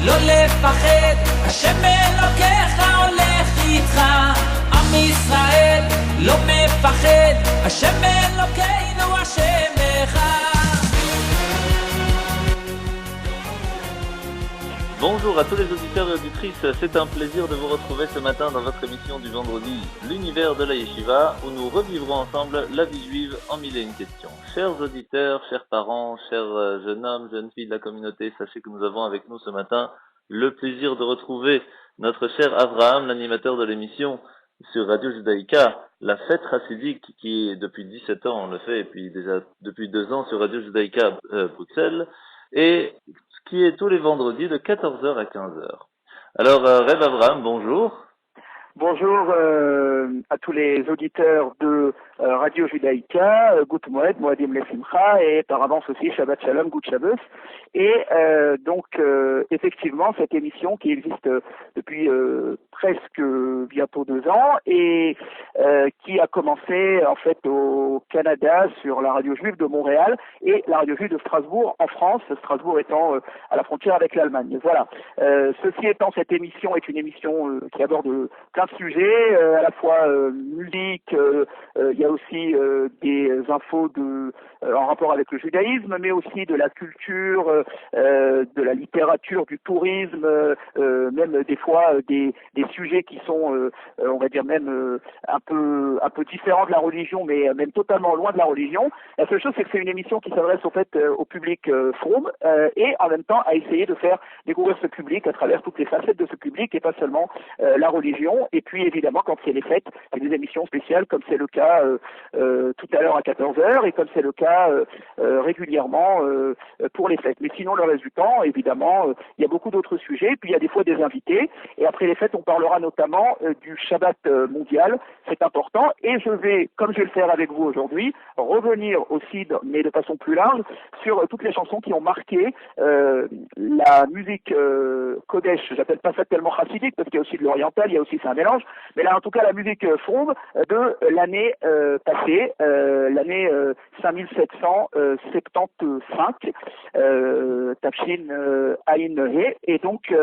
לא לפחד, השם אלוקיך הולך איתך. עם ישראל לא מפחד, השם אלוקינו השם אחד. Bonjour à tous les auditeurs et auditrices, c'est un plaisir de vous retrouver ce matin dans votre émission du vendredi, l'univers de la Yeshiva, où nous revivrons ensemble la vie juive en mille et une questions. Chers auditeurs, chers parents, chers jeunes hommes, jeunes filles de la communauté, sachez que nous avons avec nous ce matin le plaisir de retrouver notre cher Avraham, l'animateur de l'émission sur Radio Judaïka, la fête chassidique qui depuis 17 ans on le fait, et puis déjà depuis 2 ans sur Radio Judaïka Bruxelles, et qui est tous les vendredis de 14h à 15h. Alors, Reb Avraham, bonjour. Bonjour à tous les auditeurs de Radio Judaïka, Gut Moed, Moadim Lesimcha, et par avance aussi Shabbat Shalom, Gut Shabbos. Et donc, effectivement, cette émission qui existe depuis presque bientôt 2 ans et qui a commencé en fait au Canada sur la radio juive de Montréal et la radio juive de Strasbourg en France, Strasbourg étant à la frontière avec l'Allemagne. Voilà. Ceci étant, cette émission est une émission qui aborde plein de sujets, à la fois musique, il y a aussi des infos en rapport avec le judaïsme, mais aussi de la culture, de la littérature, du tourisme, même des fois des sujets qui sont, on va dire même un peu différents de la religion, mais même totalement loin de la religion. La seule chose, c'est que c'est une émission qui s'adresse au fait au public fromm et en même temps à essayer de faire découvrir ce public à travers toutes les facettes de ce public et pas seulement la religion. Et puis évidemment, quand c'est les fêtes, c'est des émissions spéciales comme c'est le cas tout à l'heure à 14h et comme c'est le cas régulièrement pour les fêtes. Mais sinon, le reste du temps, évidemment, il y a beaucoup d'autres sujets. Puis il y a des fois des invités. Et après les fêtes, on parlera notamment du Shabbat mondial. C'est important. Et je vais, comme je vais le faire avec vous aujourd'hui, revenir aussi, mais de façon plus large, sur toutes les chansons qui ont marqué la musique Kodesh. J'appelle pas ça tellement chassidique parce qu'il y a aussi de l'oriental, il y a aussi, c'est un mélange. Mais là, en tout cas, la musique fromm de l'année passée, l'année 5775, Tafshin Aïn He. Et donc,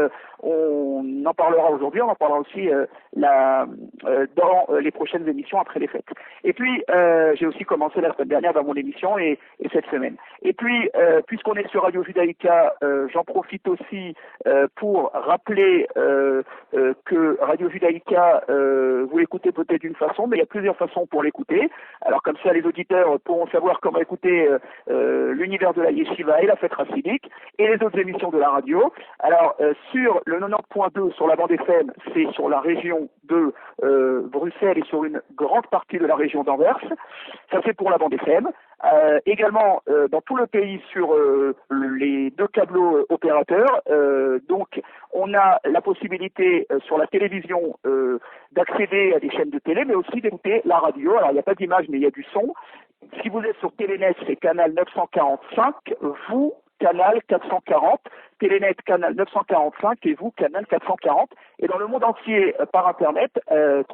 on en parlera aujourd'hui, on en parlera aussi dans les prochaines émissions après les fêtes. Et puis, j'ai aussi commencé la semaine dernière dans mon émission et cette semaine. Et puis, puisqu'on est sur Radio Judaïka, j'en profite aussi pour rappeler que Radio Judaïka, vous l'écoutez peut-être d'une façon, mais il y a plusieurs façons pour l'écouter. Alors comme ça, les auditeurs pourront savoir comment écouter l'univers de la Yeshiva et la fête chassidique et les autres émissions de la radio. Alors sur le 90.2 sur la bande FM, c'est sur la région de Bruxelles et sur une grande partie de la région d'Anvers. Ça c'est pour la bande FM. Également dans tout le pays sur les 2 câbleaux opérateurs. Donc on a la possibilité sur la télévision d'accéder à des chaînes de télé, mais aussi d'écouter la radio. Alors il n'y a pas d'image, mais il y a du son. Si vous êtes sur Télénet, c'est canal 945, vous canal 440, Télénet canal 945 et vous canal 440. Et dans le monde entier par internet,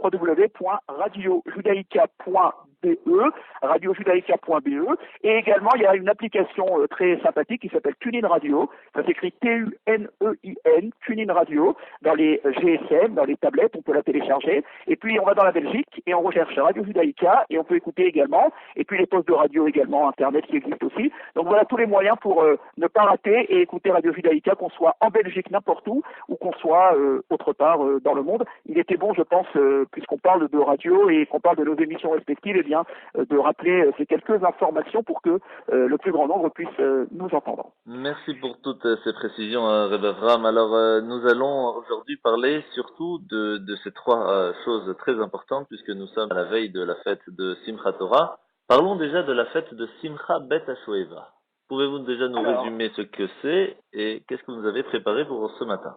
www.radiojudaïka.be, et également il y a une application très sympathique qui s'appelle TuneIn Radio. Ça s'écrit T-U-N-E-I-N, TuneIn Radio, dans les GSM, dans les tablettes, on peut la télécharger. Et puis on va dans la Belgique et on recherche Radio Judaïka et on peut écouter également. Et puis les postes de radio également, internet qui existent aussi. Donc voilà tous les moyens pour ne pas rater et écouter Radio Judaïka, qu'on soit en Belgique n'importe où ou qu'on soit autre part dans le monde. Il était bon, je pense, puisqu'on parle de radio et qu'on parle de nos émissions respectives, eh bien, de rappeler ces quelques informations pour que le plus grand nombre puisse nous entendre. Merci pour toutes ces précisions, Reb Avraham. Alors, nous allons aujourd'hui parler surtout de ces 3 choses très importantes, puisque nous sommes à la veille de la fête de Simchat Torah. Parlons déjà de la fête de Simcha Bet HaShoeva. Pouvez-vous déjà nous résumer ce que c'est et qu'est-ce que vous avez préparé pour ce matin?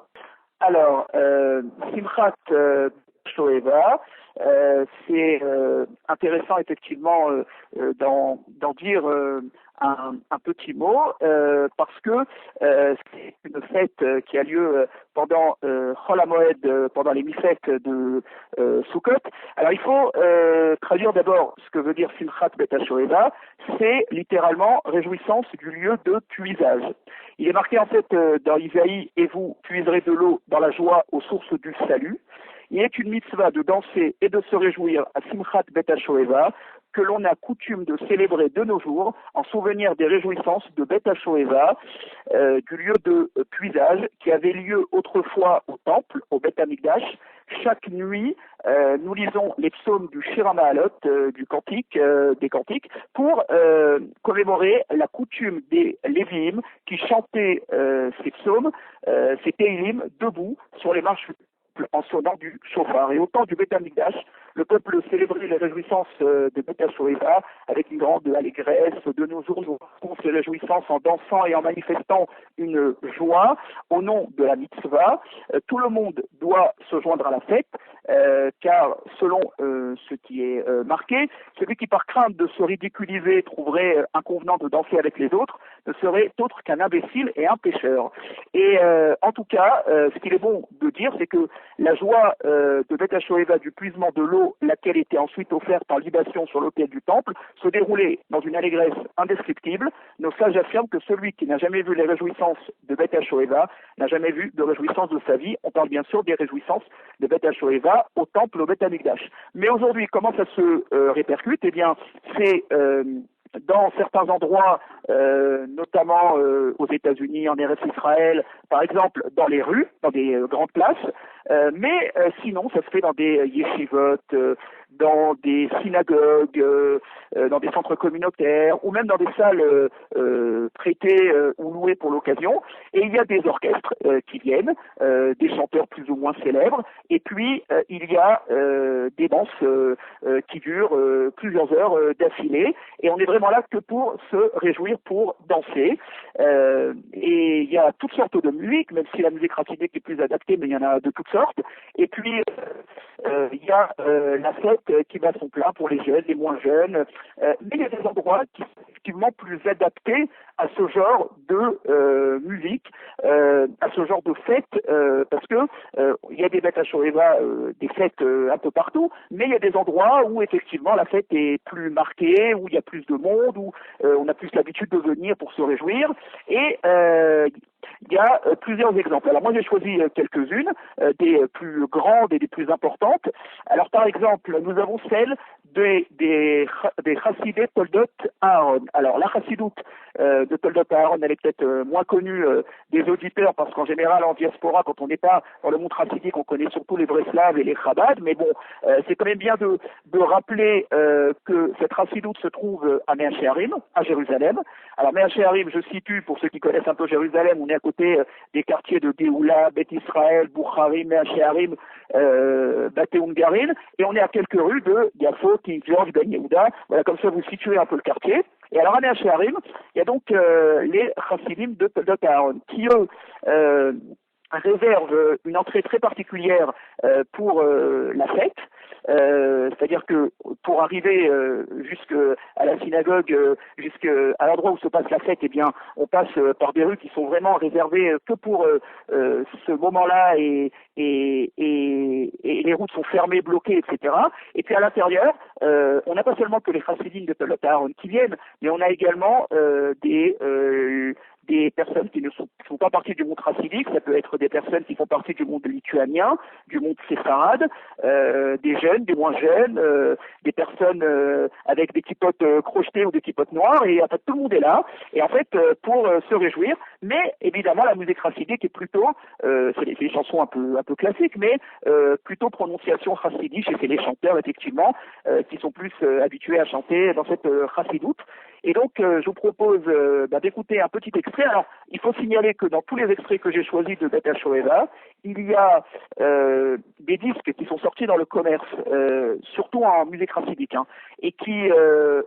Alors, Simchat Shoeva, c'est intéressant effectivement d'en dire un petit mot parce que c'est une fête qui a lieu pendant Chol HaMoed, pendant les mi-fêtes de Sukkot. Alors il faut traduire d'abord ce que veut dire Simchat Bet HaShoeva, c'est littéralement réjouissance du lieu de puisage. Il est marqué en fait dans Isaïe, et vous puiserez de l'eau dans la joie aux sources du salut. Il est une mitzvah de danser et de se réjouir à Simchat Bet HaShoeva, que l'on a coutume de célébrer de nos jours en souvenir des réjouissances de Bet HaShoeva, du lieu de puisage qui avait lieu autrefois au temple, au Bet Hamikdash. Chaque nuit, nous lisons les psaumes du Shir HaMa'alot, du cantique, des cantiques, pour commémorer la coutume des Lévi'im qui chantaient ces psaumes, ces Teilim, debout sur les marches en sonnant du chauffard. Et au temps du Beth Amikdash, le peuple célébrait les réjouissances de Beth HaShoeva avec une grande allégresse. De nos jours, nous racontons ces réjouissances en dansant et en manifestant une joie au nom de la mitzvah. Tout le monde doit se joindre à la fête, car selon ce qui est marqué, celui qui par crainte de se ridiculiser trouverait inconvenant de danser avec les autres ne serait autre qu'un imbécile et un pécheur. Et en tout cas, ce qu'il est bon de dire, c'est que la joie de Beth HaShoeva du puisement de l'eau, laquelle était ensuite offerte en libation sur l'autel du temple, se déroulait dans une allégresse indescriptible. Nos sages affirment que celui qui n'a jamais vu les réjouissances de Beth HaShoeva n'a jamais vu de réjouissances de sa vie. On parle bien sûr des réjouissances de Beth HaShoeva au temple, au Beth Amikdash. Mais aujourd'hui, comment ça se répercute? Eh bien, c'est dans certains endroits, notamment aux États-Unis, en Eretz Israël, par exemple dans les rues, dans des grandes places, mais sinon ça se fait dans des yeshivot, dans des synagogues, dans des centres communautaires, ou même dans des salles prêtées ou louées pour l'occasion. Et il y a des orchestres qui viennent, des chanteurs plus ou moins célèbres, et puis il y a des danses qui durent plusieurs heures d'affilée, et on est vraiment là que pour se réjouir, pour danser. Et il y a toutes sortes de musique, même si la musique racidique est plus adaptée, mais il y en a de toutes sortes. Et puis il y a la fête qui bat son plein pour les jeunes, les moins jeunes. Mais il y a des endroits qui sont effectivement plus adaptés à ce genre de musique, à ce genre de fête, parce que il y a des Beth HaShoeva, des fêtes un peu partout, mais il y a des endroits où effectivement la fête est plus marquée, où il y a plus de monde, où on a plus l'habitude de venir pour se réjouir. Et il y a plusieurs exemples. Alors moi j'ai choisi quelques-unes, des plus grandes et des plus importantes. Alors par exemple, nous avons celle des Chassidé Toldot Aaron. Alors la Chassidoute de Toldot Aaron, elle est peut-être moins connue des auditeurs, parce qu'en général en diaspora, quand on n'est pas dans le monde chassidique, on connaît surtout les Breslav et les Chabad, mais bon, c'est quand même bien de rappeler que cette Chassidoute se trouve à Mea Shearim, à Jérusalem. Alors Mea Shearim, je situe, pour ceux qui connaissent un peu Jérusalem, on est à côté des quartiers de Géoula, Beth Israël, Boucharim, Mea Shearim, Bate Ungarin, et on est à quelques rues de Yafo, King George, Ben Yehuda. Voilà, comme ça vous situez un peu le quartier. Et alors à Mea Shearim, il y a donc les Chassidim de Toldot Aaron, qui eux réservent une entrée très particulière pour la fête. C'est-à-dire que pour arriver jusqu'à la synagogue, jusqu'à l'endroit où se passe la fête, eh bien, on passe par des rues qui sont vraiment réservées que pour ce moment-là, et les routes sont fermées, bloquées, etc. Et puis à l'intérieur, on n'a pas seulement que les chassidim de Toldot Aaron qui viennent, mais on a également des personnes qui ne sont pas partie du monde chassidique. Ça peut être des personnes qui font partie du monde lituanien, du monde séfarade, des jeunes, des moins jeunes, des personnes avec des kippotes crochetées ou des kippotes noires, et en fait tout le monde est là, et en fait pour se réjouir. Mais évidemment la musique chassidique est plutôt, c'est des chansons un peu classiques, mais plutôt prononciation chassidique, et c'est les chanteurs effectivement qui sont plus habitués à chanter dans cette chassidoute. Et donc, je vous propose d'écouter un petit extrait. Alors, il faut signaler que dans tous les extraits que j'ai choisis de Beth HaShoeva, il y a des disques qui sont sortis dans le commerce, surtout en musique chassidique, et qui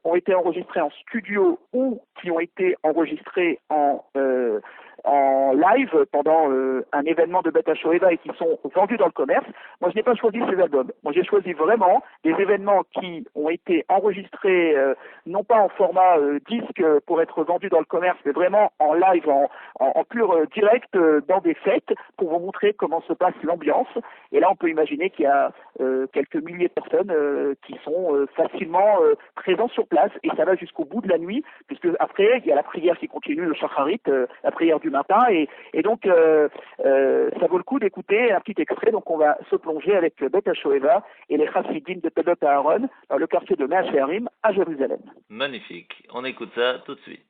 ont été enregistrés en studio ou qui ont été enregistrés en live pendant un événement de Beth HaShoeva et qui sont vendus dans le commerce. Moi, je n'ai pas choisi ces albums. Moi, j'ai choisi vraiment des événements qui ont été enregistrés non pas en format disque pour être vendus dans le commerce, mais vraiment en live, en pur direct dans des fêtes pour vous montrer comment se passe l'ambiance. Et là, on peut imaginer qu'il y a quelques milliers de personnes qui sont facilement présents sur place et ça va jusqu'au bout de la nuit puisque après, il y a la prière qui continue, le shacharit, la prière du matin et donc ça vaut le coup d'écouter un petit extrait. Donc on va se plonger avec Beth HaShoeva et les Chassidim de Toldoth Aaron dans le quartier de Mea Shearim à Jérusalem. Magnifique. On écoute ça tout de suite.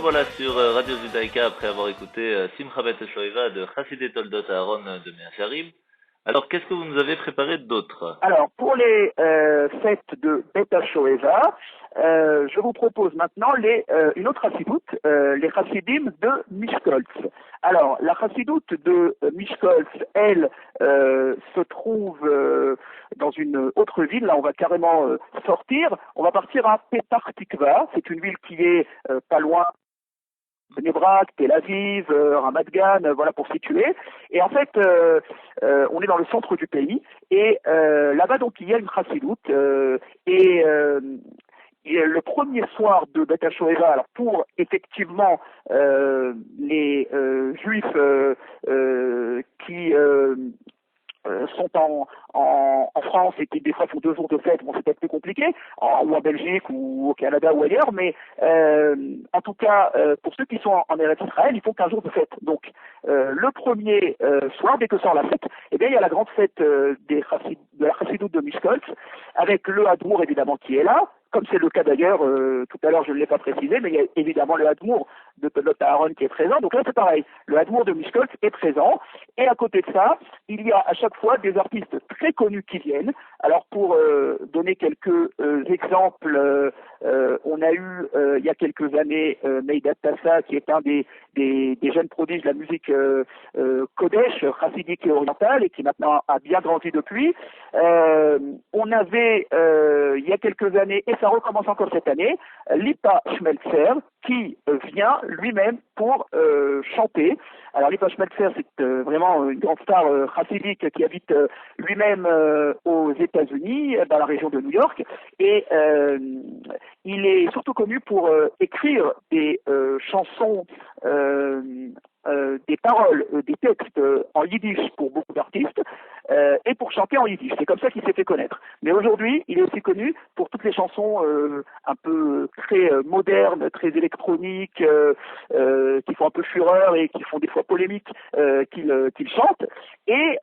Voilà sur Radio Judaïka après avoir écouté Simcha Beth HaShoeva de Chassidei Toldoth Aaron de Mea Shearim. Alors, qu'est-ce que vous nous avez préparé d'autre? Alors, pour les fêtes de Beth HaShoeva, je vous propose maintenant une autre chassidoute, les chassidim de Mishkoltz. Alors, la chassidoute de Mishkoltz, elle, se trouve dans une autre ville. Là, on va carrément sortir. On va partir à Petach Tikva. C'est une ville qui est pas loin Bnei Brak, Tel Aviv, Ramat Gan, voilà pour situer. Et en fait, on est dans le centre du pays. Et là-bas, donc, il y a une chassidoute. Et le premier soir de Beth HaShoeva, alors pour effectivement les juifs qui sont en France et qui des fois font 2 jours de fête, bon c'est peut-être plus compliqué, ou en Belgique ou au Canada ou ailleurs, mais en tout cas pour ceux qui sont en Eretz Israël, ils font 15 jours de fête. Donc le premier soir, dès que sort la fête, eh bien, il y a la grande fête de la Chassidoute de Miskolc, avec le Hadmour, évidemment, qui est là, comme c'est le cas d'ailleurs, tout à l'heure je ne l'ai pas précisé, mais il y a évidemment le Hadmour de Tolot Aaron qui est présent. Donc là c'est pareil, le Hadmour de Miskolc est présent. Et à côté de ça, il y a à chaque fois des artistes très connus qui viennent. Alors pour donner quelques exemples, on a eu il y a quelques années Meïdat Tassa qui est un des jeunes prodiges de la musique Kodesh, chassidique et orientale et qui maintenant a bien grandi depuis. On avait il y a quelques années, et ça recommence encore cette année, Lipa Schmelzer qui vient lui-même pour chanter. Alors Lipa Schmelzer, c'est vraiment une grande star chassidique qui habite lui-même aux États-Unis, dans la région de New York, et il est surtout connu pour écrire des chansons, des paroles, des textes en yiddish pour beaucoup d'artistes et pour chanter en yiddish. C'est comme ça qu'il s'est fait connaître. Mais aujourd'hui, il est aussi connu pour toutes les chansons un peu très modernes, très électroniques, qui font un peu fureur et qui font des fois polémique qu'il chante. Et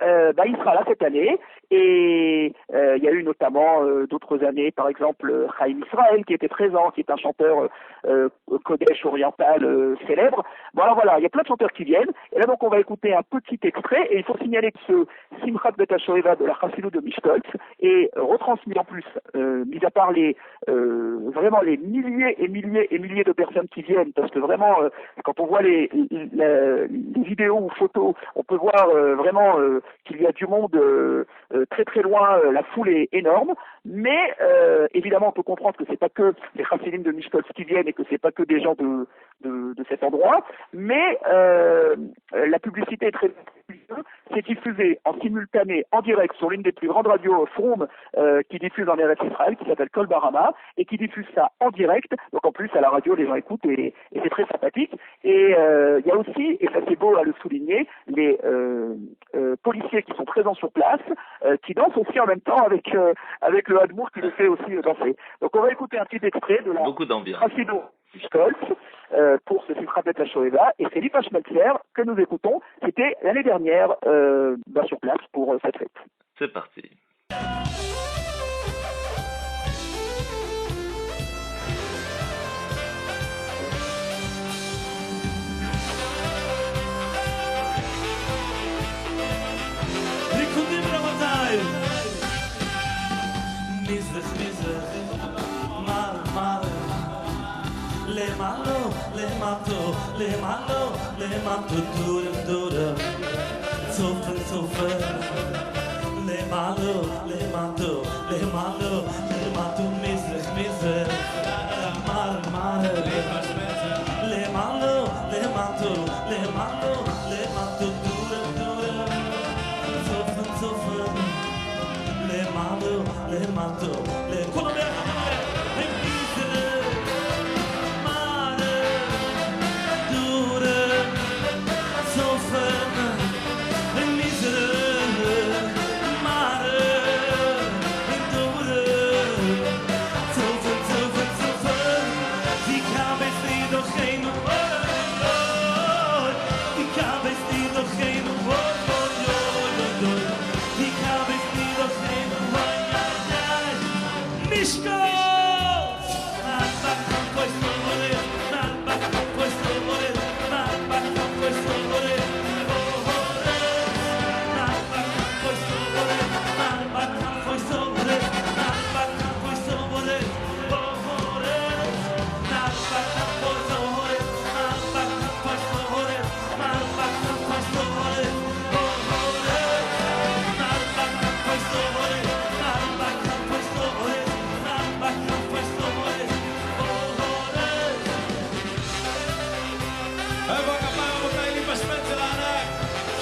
il sera là cette année. Et il y a eu notamment d'autres années, par exemple Chaim Israël qui était présent, qui est un chanteur Kodesh oriental célèbre. Bon alors voilà, il y a plein de chanteurs qui viennent. Et là donc on va écouter un petit extrait. Et il faut signaler que ce Simchat Bet HaShoeva de la Chassidoute de Miskolc est retransmis en plus, mis à part vraiment les milliers et milliers et milliers de personnes qui viennent, parce que vraiment quand on voit les vidéos ou photos, on peut voir vraiment qu'il y a du monde très très loin, la foule est énorme, mais évidemment on peut comprendre que c'est pas que les Chassidim de Miskolc qui viennent et que c'est pas que des gens de cet endroit, mais la publicité est très c'est diffusé en simultané, en direct, sur l'une des plus grandes radios Froum qui diffuse en Eretz Israël, qui s'appelle Kol Barama, et qui diffuse ça en direct. Donc en plus, à la radio, les gens écoutent et c'est très sympathique. Et il y a aussi, et ça c'est beau à le souligner, les policiers qui sont présents sur place, qui dansent aussi en même temps avec le Hadmour qui le fait aussi danser. Donc on va écouter un petit extrait de la Chassidoute Miskolc pour ce Simchat Bet HaShoeva, et c'est Lipa Schmelzer que nous écoutons. C'était l'année dernière sur place pour cette fête. C'est parti. למטו דורם דורם צופן צופן למטו מזרח מזרח מר למטו דורם דורם צופן צופן למטו לכולם יחד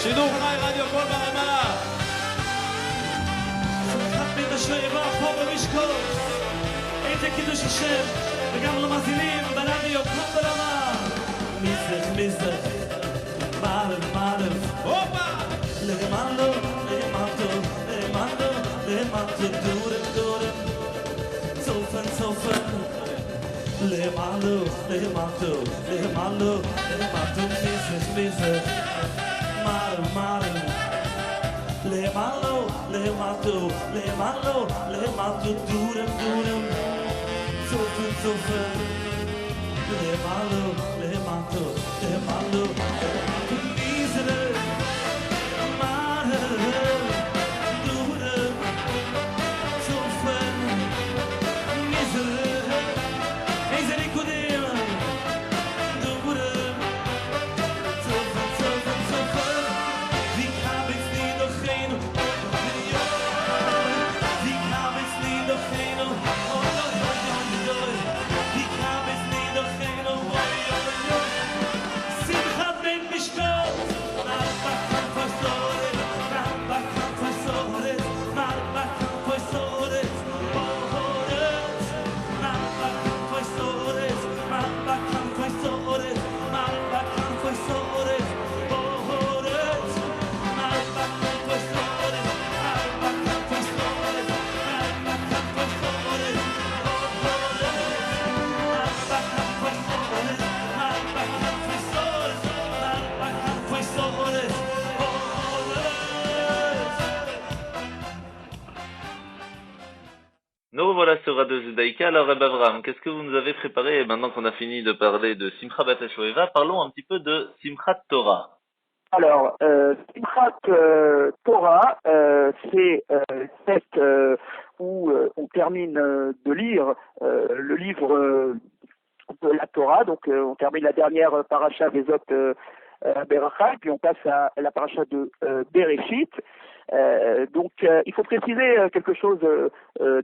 שידור חי רדיו קול ברמה שמחת בית השואבה פה במשקול איזה קידוש השם וגם למאזינים ברדיו קול ברמה מזרח מערב הופה למטו דורם צופן למטו מזרח למעלו, למטו, למעלו, למטו, דורם, דורם, צופן, צופן, למעלו, למטו, למעלו, מיזרם, מעלו, דורם, צופן, מיזרם, איזה ריקודים, דורם, צופן, צופן, צופן, wie kam es nie doch hin, wie kam es nie doch hin, wie kam es nie doch hin, Simchat ben Mishkot, Malba Confessores, Malba Confessores, Malba Confessores, Bohoret, Malba Confessores, Malba Confessores, Malba Confessores, Bohoret, Malba Confessores, Malba Confessores, Malba Confessores, Nous revoilà sur Radio Judaïka. Alors, Reb Avram, qu'est-ce que vous nous avez préparé? Et maintenant qu'on a fini de parler de Simcha Bat HaShoeva, parlons un petit peu de Simchat Torah. Alors, Simchat Torah, c'est cette où on termine de lire le livre de la Torah. Donc, on termine la dernière paracha Vezot Beracha, et puis on passe à la paracha de Bereshit. Donc, il faut préciser quelque chose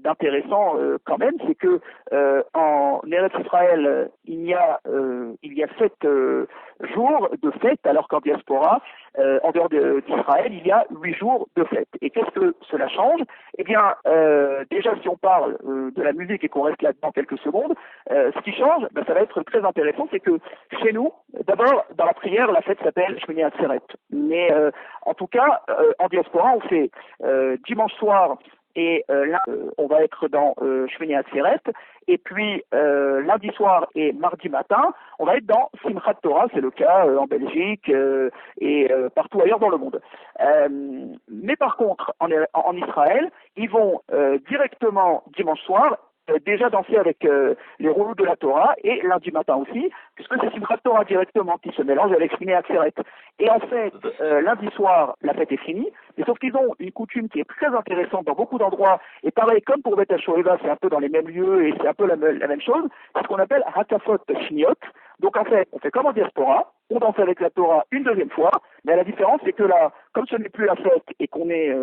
d'intéressant quand même, c'est que en Eretz Israël, il y a 7 jours de fête, alors qu'en diaspora, en dehors d'Israël, il y a 8 jours de fête. Et qu'est-ce que cela change? Eh bien, déjà, si on parle de la musique et qu'on reste là-dedans quelques secondes, ce qui change, ça va être très intéressant, c'est que chez nous, d'abord, dans la prière, la fête s'appelle Shmini Atzeret. Mais en tout cas, en diaspora, on fait dimanche soir, et là, on va être dans Shmini Atzeret, et puis lundi soir et mardi matin, on va être dans Simchat Torah, c'est le cas en Belgique et partout ailleurs dans le monde. Mais par contre, en Israël, ils vont directement dimanche soir déjà danser avec les rouleaux de la Torah, et lundi matin aussi, puisque c'est Simchat Torah directement qui se mélange avec Shmini Atzeret. Et en fait, lundi soir, la fête est finie, mais sauf qu'ils ont une coutume qui est très intéressante dans beaucoup d'endroits, et pareil, comme pour Bet HaShoeva, c'est un peu dans les mêmes lieux, et c'est un peu la même chose, c'est ce qu'on appelle Hakafot Shniot. Donc en fait, on fait comme en diaspora, on danse avec la Torah une deuxième fois, mais la différence, c'est que là, comme ce n'est plus la fête, et qu'on est...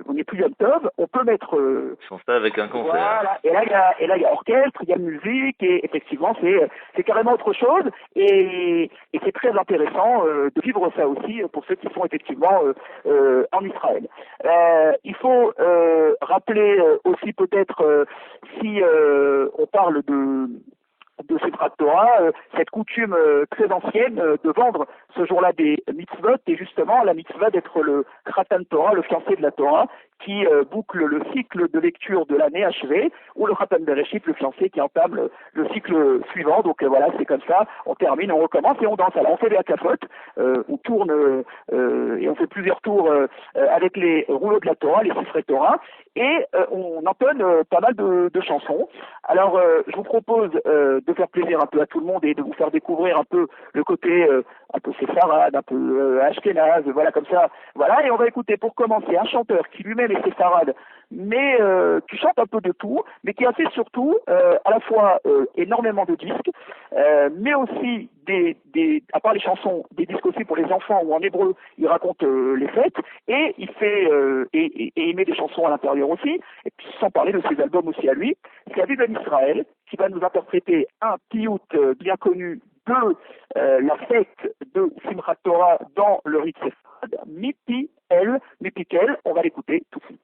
on n'est plus Yom Tov, on peut mettre... Ils ça avec un concert. Voilà, et là il y a orchestre, il y a musique, et effectivement c'est carrément autre chose, et c'est très intéressant de vivre ça aussi pour ceux qui sont effectivement en Israël. Il faut rappeler aussi peut-être si on parle de Simchat Torah, cette coutume très ancienne de vendre ce jour-là des mitzvot, et justement la mitzvah d'être le Khatan Torah, le fiancé de la Torah, qui boucle le cycle de lecture de l'année achevée, ou le Khatan Bereshit, le fiancé qui entame le cycle suivant. Donc voilà, c'est comme ça, on termine, on recommence et on danse. Alors on fait des hakafot, on tourne et on fait plusieurs tours avec les rouleaux de la Torah, les sifrei Torah, et on entonne pas mal de chansons. Alors je vous propose de faire plaisir un peu à tout le monde et de vous faire découvrir un peu le côté un peu séfarade, un peu ashkénaze, voilà comme ça. Voilà, et on va écouter pour commencer un chanteur qui lui-même est séfarade, mais qui chante un peu de tout, mais qui a fait surtout à la fois énormément de disques, mais aussi à part les chansons, des disques aussi pour les enfants où en hébreu il raconte les fêtes, et il fait et il met des chansons à l'intérieur aussi, et puis sans parler de ses albums aussi à lui. C'est Aviv Ben Israël qui va nous interpréter un piout bien connu de la fête de Simchat Torah dans le rite séfarade, Mipi El, on va l'écouter tout de suite.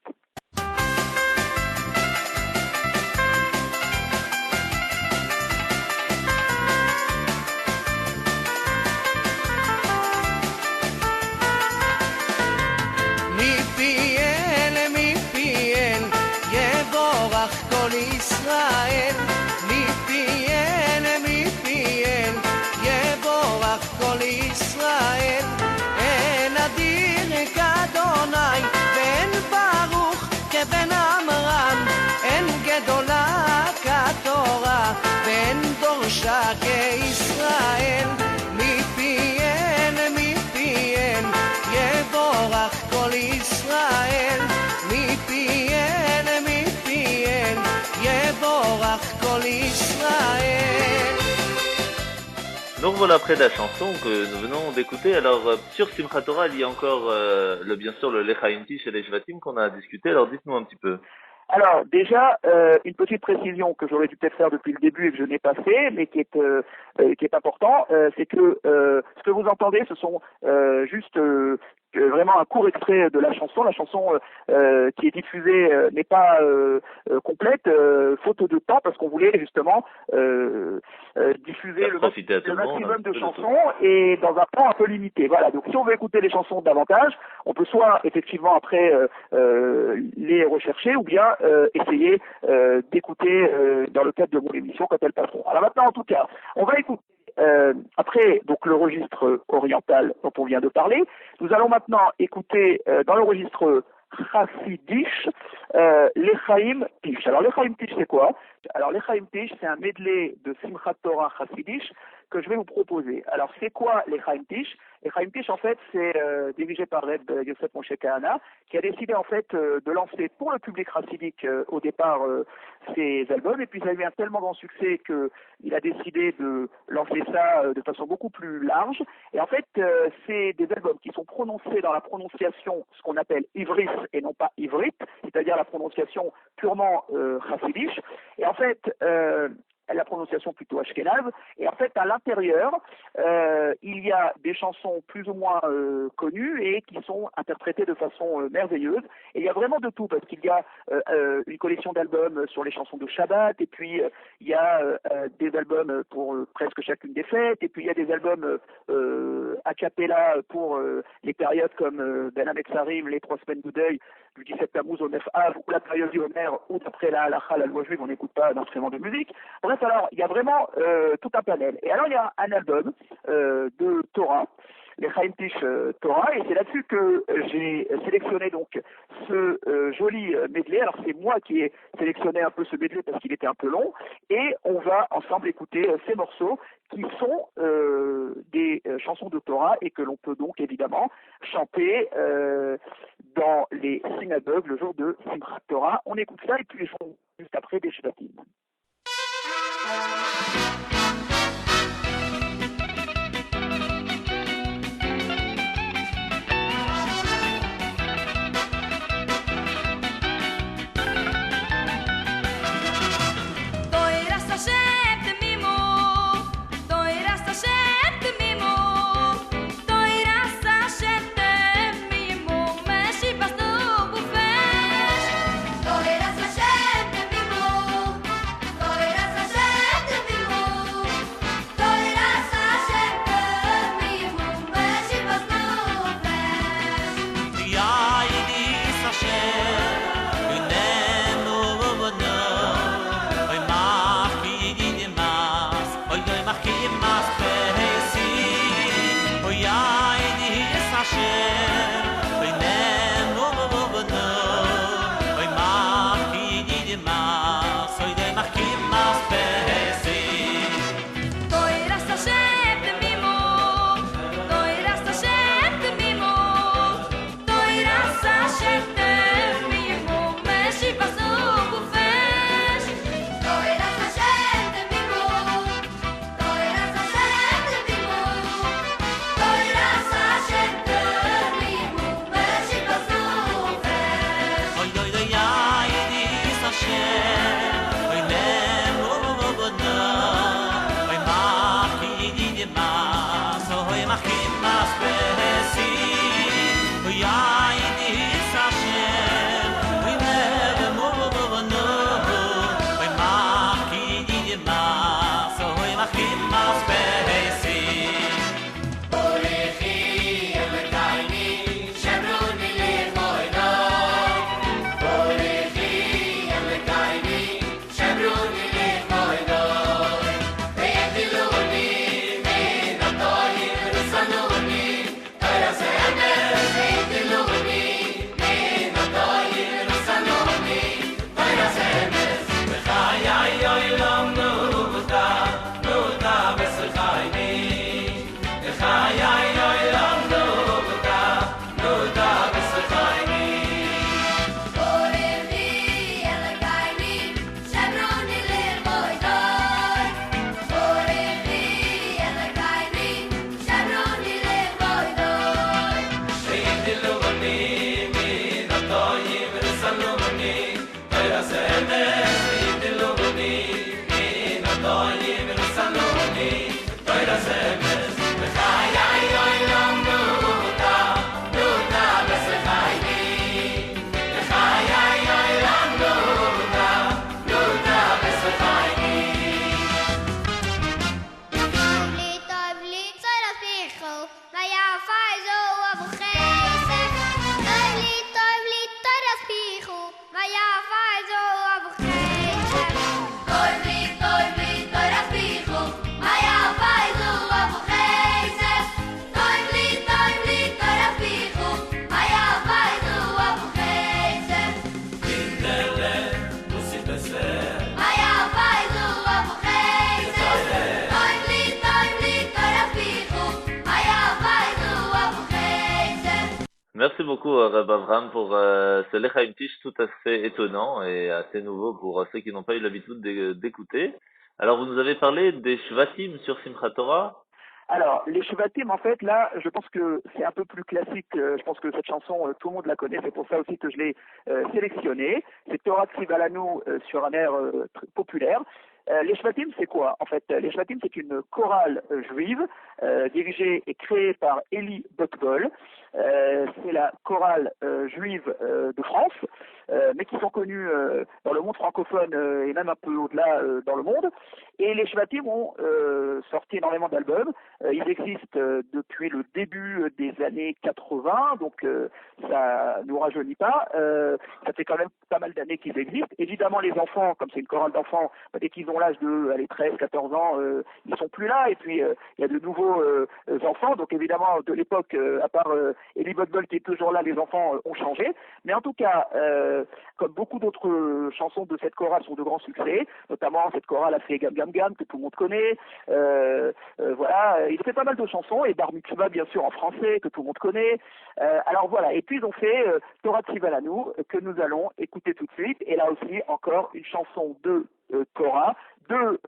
מפיהן יבורך כל ישראל, מפיהן יבורך כל ישראל, שוקי ישראל מפיהן יבורך כל ישראל מפיהן יבורך כל ישראל. Donc voilà, après la chanson que nous venons d'écouter, alors sur Simchat Torah, il y a encore bien sûr le Lechaim Tish et les Shvatim qu'on a discuté, alors dites-nous un petit peu. Alors déjà, une petite précision que j'aurais dû peut-être faire depuis le début et que je n'ai pas fait, mais qui est important, c'est que ce que vous entendez, ce sont juste vraiment un court extrait de la chanson. La chanson qui est diffusée n'est pas complète, faute de temps, parce qu'on voulait justement diffuser le maximum de chansons et dans un temps un peu limité. Voilà. Donc si on veut écouter les chansons davantage, on peut soit effectivement après les rechercher ou bien essayer d'écouter dans le cadre de mon émission quand elles passeront. Alors maintenant, en tout cas, on va écouter après donc le registre oriental dont on vient de parler. Nous allons maintenant écouter dans le registre chassidish l'Echaim Tish. Alors l'Echaim Tish c'est quoi? Alors l'Echaim Tish c'est un medley de Simchat Torah chassidish que je vais vous proposer. Alors c'est quoi l'Echaim Tish? L'Echaim Tish en fait c'est dirigé par Reb Yosef Moshe Kahana qui a décidé en fait de lancer pour le public chassidique au départ ses albums, et puis ça a eu un tellement grand succès qu'il a décidé de lancer ça de façon beaucoup plus large. Et en fait c'est des albums qui sont prononcés dans la prononciation ce qu'on appelle ivris et non pas ivrit, c'est-à-dire la prononciation purement chassidish. Et en fait la prononciation plutôt ashkénaze, et en fait à l'intérieur il y a des chansons plus ou moins connues et qui sont interprétées de façon merveilleuse, et il y a vraiment de tout parce qu'il y a une collection d'albums sur les chansons de Shabbat, et puis il y a des albums pour presque chacune des fêtes, et puis il y a des albums a cappella pour les périodes comme Ben Hametzarim, les 3 semaines de deuil du 17 Tammuz au 9 Av, ou la période du Homer, ou d'après la halakha, la loi juive, on n'écoute pas d'instruments de musique. Bref, alors, il y a vraiment tout un panel. Et alors, il y a un album de Torah, l'Echaim Tish Torah, et c'est là-dessus que j'ai sélectionné donc ce joli medley. Alors, c'est moi qui ai sélectionné un peu ce medley parce qu'il était un peu long, et on va ensemble écouter ces morceaux qui sont des chansons de Torah et que l'on peut donc évidemment chanter dans les synagogues le jour de Simchat Torah. On écoute ça et puis je reviens juste après des Shvatim. Toiras Hashem temimu, Merci beaucoup, Reb Avram, pour ce Lechaim Tish tout à fait étonnant et assez nouveau pour ceux qui n'ont pas eu l'habitude d'écouter. Alors, vous nous avez parlé des Shvatim sur Simchat Torah. Alors, les Shvatim, en fait, là, je pense que c'est un peu plus classique. Je pense que cette chanson, tout le monde la connaît. C'est pour ça aussi que je l'ai sélectionnée. C'est Torah Tsivalanu sur un air populaire. Les Shvatim, c'est quoi? En fait, les Shvatim, c'est une chorale juive dirigée et créée par Eli Botbol. C'est la chorale juive de France, mais qui sont connus dans le monde francophone et même un peu au-delà dans le monde. Et les Shvatim ont sorti énormément d'albums. Ils existent depuis le début des années 80, donc ça nous rajeunit pas. Ça fait quand même pas mal d'années qu'ils existent. Évidemment, les enfants, comme c'est une chorale d'enfants, dès qu'ils ont l'âge de 13, 14 ans, ils sont plus là. Et puis, il y a de nouveaux enfants. Donc, évidemment, de l'époque, à part Eli Botbol qui est toujours là, les enfants ont changé. Mais en tout cas, comme beaucoup d'autres chansons de cette chorale sont de grands succès, notamment cette chorale a fait Gam Gam Gam, que tout le monde connaît. Voilà, il fait pas mal de chansons, et Bar Mitzvah, bien sûr, en français, que tout le monde connaît. Alors voilà, et puis ils ont fait Torah Tsivalanu, que nous allons écouter tout de suite. Et là aussi, encore une chanson de Torah, de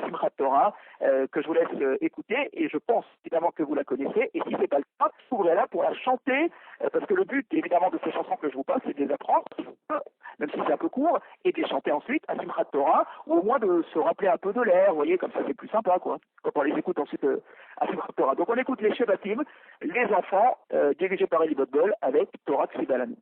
Simchat Torah, que je vous laisse écouter, et je pense évidemment que vous la connaissez, et si c'est pas le cas, ouvrez-la pour la chanter, parce que le but évidemment de ces chansons que je vous passe, c'est de les apprendre, même si c'est un peu court, et de les chanter ensuite à Simchat Torah, ou au moins de se rappeler un peu de l'air, vous voyez, comme ça c'est plus sympa, quoi, quand on les écoute ensuite à Simchat Torah. Donc on écoute les Shevatim, les enfants, dirigés par Eli Botbol, avec Torah Tsivalanu.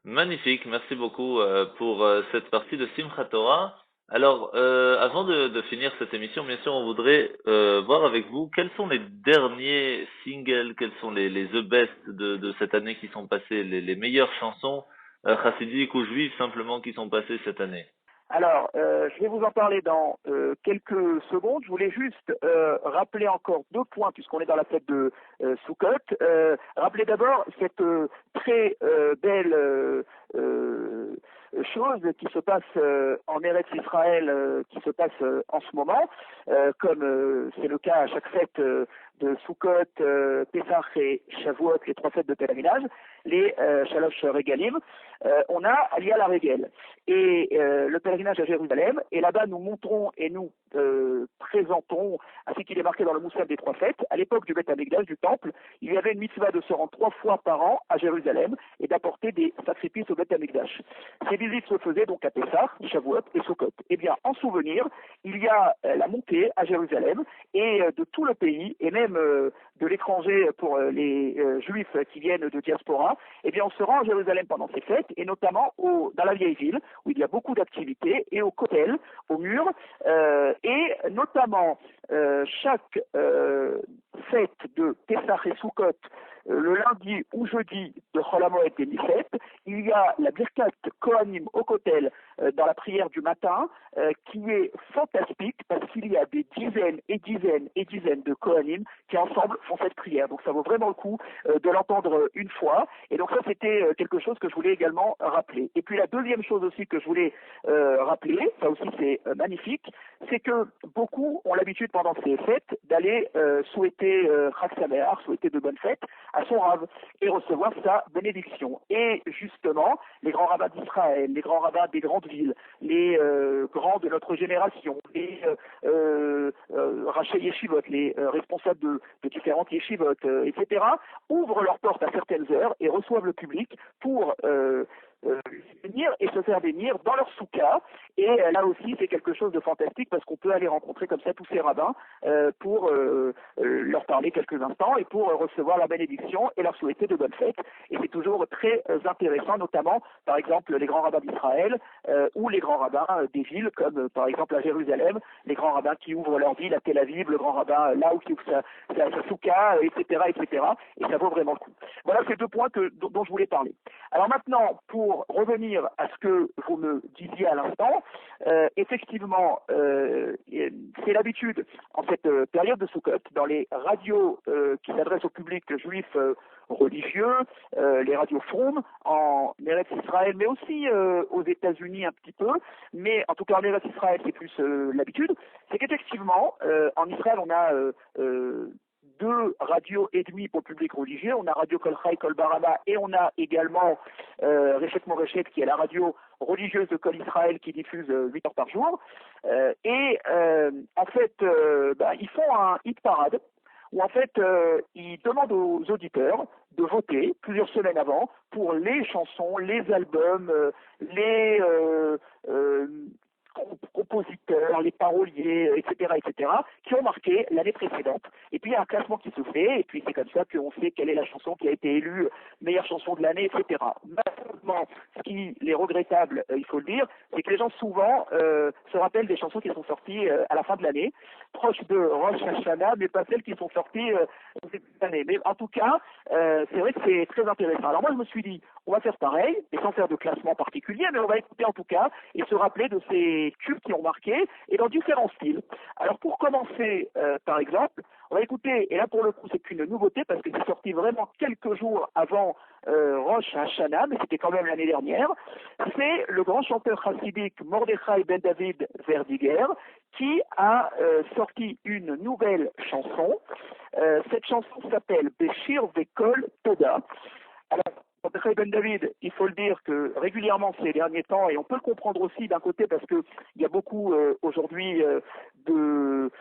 Magnifique, merci beaucoup pour cette partie de Simchat Torah. Alors, avant de finir cette émission, bien sûr, on voudrait voir avec vous quels sont les derniers singles, quels sont les the best de cette année qui sont passés, les meilleures chansons chassidiques ou juives simplement qui sont passées cette année. Alors, je vais vous en parler dans quelques secondes. Je voulais juste rappeler encore 2 points, puisqu'on est dans la fête de Sukkot. Rappeler d'abord cette très belle chose qui se passe en Eretz Israël, qui se passe en ce moment, comme c'est le cas à chaque fête de Sukkot, Pesach et Shavuot, les 3 fêtes de pèlerinage, les Shalosh Regalim. On a Aliyah la Regel et le pèlerinage à Jérusalem, et là-bas nous montrons et nous présentons, ainsi qu'il est marqué dans le Moussaf des 3 fêtes, à l'époque du Beth Amikdash, du temple, il y avait une mitzvah de se rendre 3 fois par an à Jérusalem et d'apporter des sacrifices au Beth Amikdash. Ces visites se faisaient donc à Pessah, Shavuot et Sukkot. Eh bien, en souvenir, il y a la montée à Jérusalem et de tout le pays et même de l'étranger pour les juifs qui viennent de diaspora, eh bien on se rend à Jérusalem pendant ces fêtes et notamment dans la vieille ville où il y a beaucoup d'activités et au Kotel, au mur, et notamment chaque fête de Pessah et Sukkot, le lundi ou jeudi de Chol HaMoed et Nifet, il y a la Birkat Kohanim au Kotel dans la prière du matin qui est fantastique parce qu'il y a des dizaines et dizaines et dizaines de Kohanim qui ensemble font cette prière. Donc ça vaut vraiment le coup de l'entendre une fois. Et donc ça c'était quelque chose que je voulais également rappeler. Et puis la deuxième chose aussi que je voulais rappeler, ça aussi c'est magnifique, c'est que beaucoup ont l'habitude pendant ces fêtes d'aller souhaiter Chag Sameach, souhaiter de bonnes fêtes à son Rav et recevoir sa bénédiction. Et justement, les grands rabbins d'Israël, les grands rabbins des grandes villes, les grands de notre génération, les rachei yeshivot, les responsables de différentes yeshivot, etc., ouvrent leurs portes à certaines heures et reçoivent le public pour venir et se faire bénir dans leur soukha. Et là aussi, c'est quelque chose de fantastique parce qu'on peut aller rencontrer comme ça tous ces rabbins pour leur parler quelques instants et pour recevoir la bénédiction et leur souhaiter de bonnes fêtes. Et c'est toujours très intéressant, notamment, par exemple, les grands rabbins d'Israël ou les grands rabbins des villes, comme par exemple à Jérusalem, les grands rabbins qui ouvrent leur ville à Tel Aviv, le grand rabbin là où qui ouvre sa soukha, etc., etc. Et ça vaut vraiment le coup. Voilà ces deux points dont je voulais parler. Alors maintenant, pour revenir à ce que vous me disiez à l'instant, effectivement, c'est l'habitude en cette période de Sukkot, dans les radios qui s'adressent au public juif religieux, les radios Fromm en Eretz Israël, mais aussi aux États-Unis un petit peu, mais en tout cas en Eretz Israël c'est plus l'habitude, c'est qu'effectivement en Israël on a deux radios et demie pour le public religieux. On a Radio Kol Chai, Kol Barama et on a également Reshet Moreshet qui est la radio religieuse de Kol Israël qui diffuse 8 heures par jour. En fait, ils font un hit parade où en fait ils demandent aux auditeurs de voter plusieurs semaines avant pour les chansons, les albums, les compositeurs, les paroliers, etc., qui ont marqué l'année précédente. Et puis il y a un classement qui se fait, et puis c'est comme ça qu'on sait quelle est la chanson qui a été élue meilleure chanson de l'année, etc. Malheureusement, ce qui est regrettable, il faut le dire, c'est que les gens souvent se rappellent des chansons qui sont sorties à la fin de l'année, proches de Rosh Hashanah, mais pas celles qui sont sorties cette année. Mais en tout cas, c'est vrai que c'est très intéressant. Alors moi je me suis dit, on va faire pareil, mais sans faire de classement particulier, mais on va écouter en tout cas et se rappeler de ces tubes qui ont marqué et dans différents styles. Alors pour commencer, par exemple, on va écouter, et là pour le coup c'est une nouveauté parce que c'est sorti vraiment quelques jours avant Rosh Hashanah, mais c'était quand même l'année dernière, c'est le grand chanteur chassidique Mordechai Ben David Verdiger qui a sorti une nouvelle chanson. Cette chanson s'appelle Beshir Vekol Toda. Alors, Mordechai Ben David, il faut le dire que régulièrement ces derniers temps, et on peut le comprendre aussi d'un côté parce que il y a beaucoup aujourd'hui de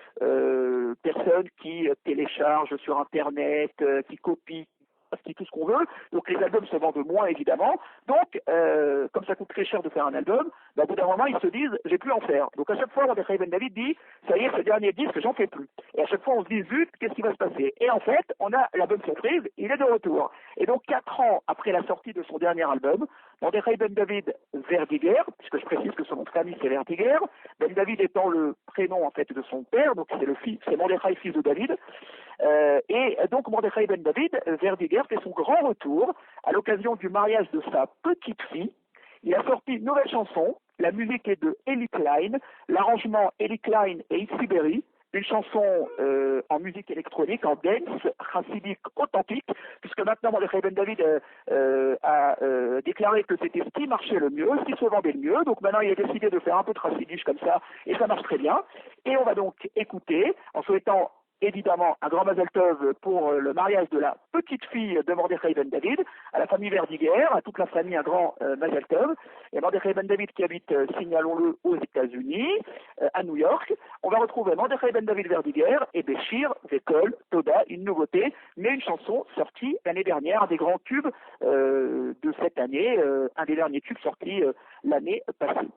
personnes qui téléchargent sur Internet, qui copient, tout ce qu'on veut, donc les albums se vendent moins évidemment, donc comme ça coûte très cher de faire un album, au bout d'un moment ils se disent j'ai plus en faire. Donc à chaque fois Mordechai Ben David dit ça y est, ce dernier disque j'en fais plus. Et à chaque fois on se dit zut, qu'est-ce qui va se passer? Et en fait on a la bonne surprise, il est de retour. Et donc 4 ans après la sortie de son dernier album, Mordechai Ben David Verdiger, puisque je précise que son nom de famille c'est Verdiger, Ben David étant le prénom en fait de son père, donc c'est Mordechai fils de David, et donc Mordechai Ben David Verdiger fait son grand retour à l'occasion du mariage de sa petite fille. Il a sorti une nouvelle chanson, la musique est de Eli Klein, l'arrangement Eli Klein et Itzi Berry, une chanson en musique électronique, en dance, chassidique authentique, puisque maintenant Mordechai Ben David a déclaré que c'était ce qui marchait le mieux, ce qui se vendait le mieux, donc maintenant il a décidé de faire un peu de chassidique comme ça, et ça marche très bien. Et on va donc écouter, en souhaitant évidemment un grand Mazel Tov pour le mariage de la petite fille de Mordechai Ben David, à la famille Verdiger, à toute la famille un grand Mazel Tov, et Mordechai Ben David qui habite, signalons-le, aux États-Unis, à New York. On va retrouver Mordechai Ben David Verdiger et Beshir Vekol Toda, une nouveauté, mais une chanson sortie l'année dernière, un des grands tubes de cette année, un des derniers tubes sortis l'année passée.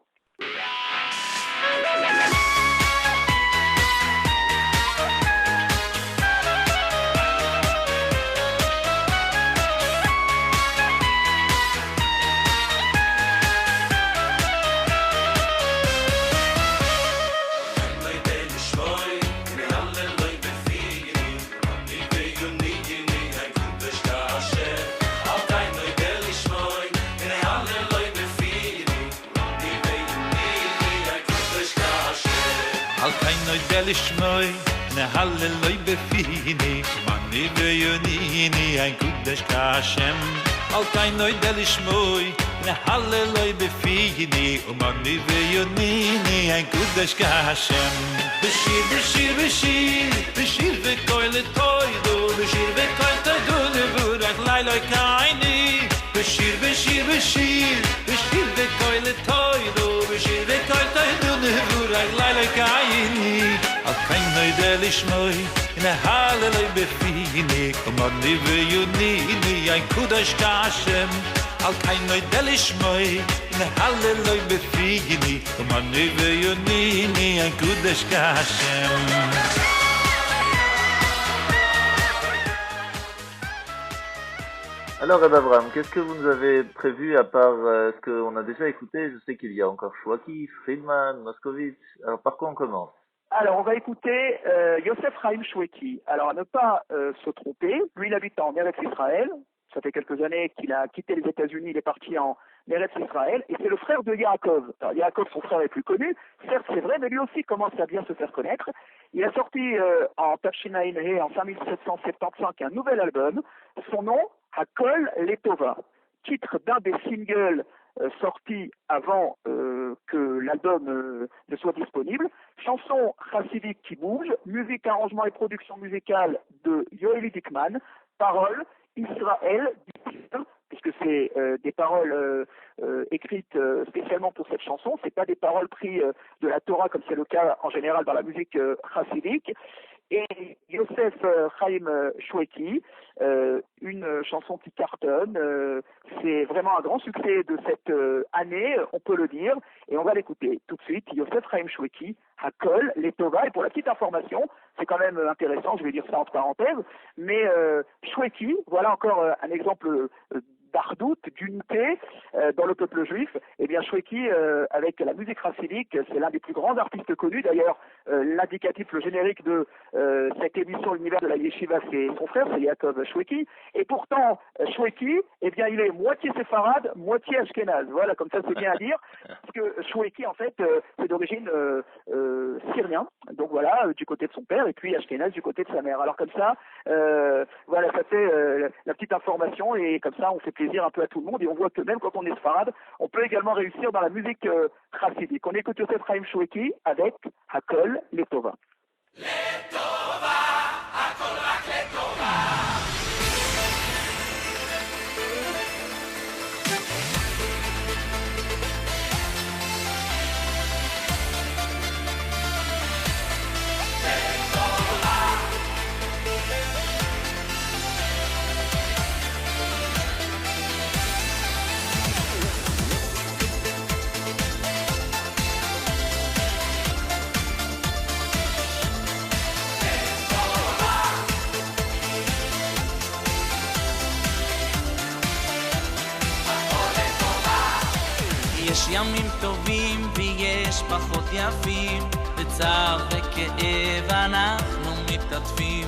noi delishmoy ne halleloi befini mani veyonini ein kudesh kashem al kein noi delishmoy ne halleloi befini mani veyonini ein kudesh kashem beshir beshir beshir beshir ve koile toido beshir ve koile toido le burak lailoi kaini beshir beshir beshir beshir ve koile toido beshir ve koile toido le burak lailoi kaini al kein noi delishmoy ne halleloi befini mani veyonini ein kudesh kashem al kein noi delishmoy ne halleloi befini mani veyonini ein kudesh kashem. Alors, Reb Abraham, qu'est-ce que vous nous avez prévu à part ce qu'on a déjà écouté? Je sais qu'il y a encore Chouaki, Friedman, Moscovitch. Alors, par quoi on commence? Alors, on va écouter Yosef Chaim Shweki. Alors, à ne pas se tromper, lui, il habite en Eretz Israël. Ça fait quelques années qu'il a quitté les États-Unis, il est parti en Eretz Israël, et c'est le frère de Yaakov. Alors, Yaakov, son frère, est plus connu, certes c'est vrai, mais lui aussi commence à bien se faire connaître. Il a sorti en Tafshinaïn en 5775 un nouvel album, son nom, Hakol Letova, titre d'un des singles sortis avant que l'album ne soit disponible. Chanson chassidique qui bouge, musique, arrangement et production musicale de Yoeli Dickman, paroles Israël, puisque c'est des paroles écrites spécialement pour cette chanson, c'est pas des paroles prises de la Torah comme c'est le cas en général dans la musique chassidique. Et Yosef Chaim Shweki, une chanson qui cartonne, c'est vraiment un grand succès de cette année, on peut le dire, et on va l'écouter tout de suite. Yosef Chaim Shweki, Hakol, Letova, et pour la petite information, c'est quand même intéressant, je vais dire ça entre parenthèses, mais Shweki, voilà encore un exemple d'ardoute, d'unité dans le peuple juif. Et bien Shweki, avec la musique chassidique, c'est l'un des plus grands artistes connus. D'ailleurs, l'indicatif, le générique de cette émission L'univers de la Yeshiva, c'est son frère, c'est Yaakov Shweki. Et pourtant, Shweki, eh bien, il est moitié séfarade, moitié ashkénaze. Voilà, comme ça, c'est bien à dire. Parce que Shweki, en fait, c'est d'origine syrien. Donc voilà, du côté de son père, et puis ashkénaze du côté de sa mère. Alors comme ça, voilà, ça fait la petite information, et comme ça, on fait plaisir un peu à tout le monde, et on voit que même quand on est séfarade, on peut également réussir dans la musique chassidique. On écoute Yosef Chaim Shweki avec Hakol Letova. Letova, Hakol rak letova. יש ימים טובים ויש פחות יפים, בצער וכאב אנחנו מתעטפים.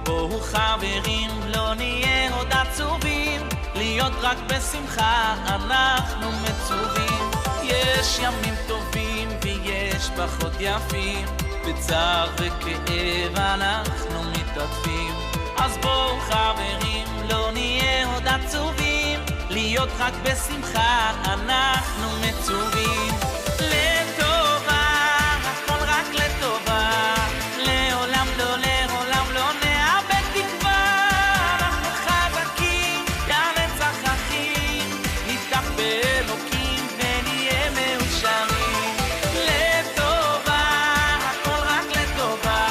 בואו חברים, לא נהיה עוד עצובים, להיות רק בשמחה אנחנו מצווים. יש ימים טובים ויש פחות יפים, בצער וכאב אנחנו מתעטפים. אז בואו חברים, לא נהיה עוד עצובים, להיות רק בשמחה אנחנו מצווים. לטובה, הכל רק לטובה, לעולם לא, לעולם לא נאבד תקווה. אנחנו חזקים, לנצח אחים, נפתח באלוקים ונהיה מאושרים. לטובה, הכל רק לטובה,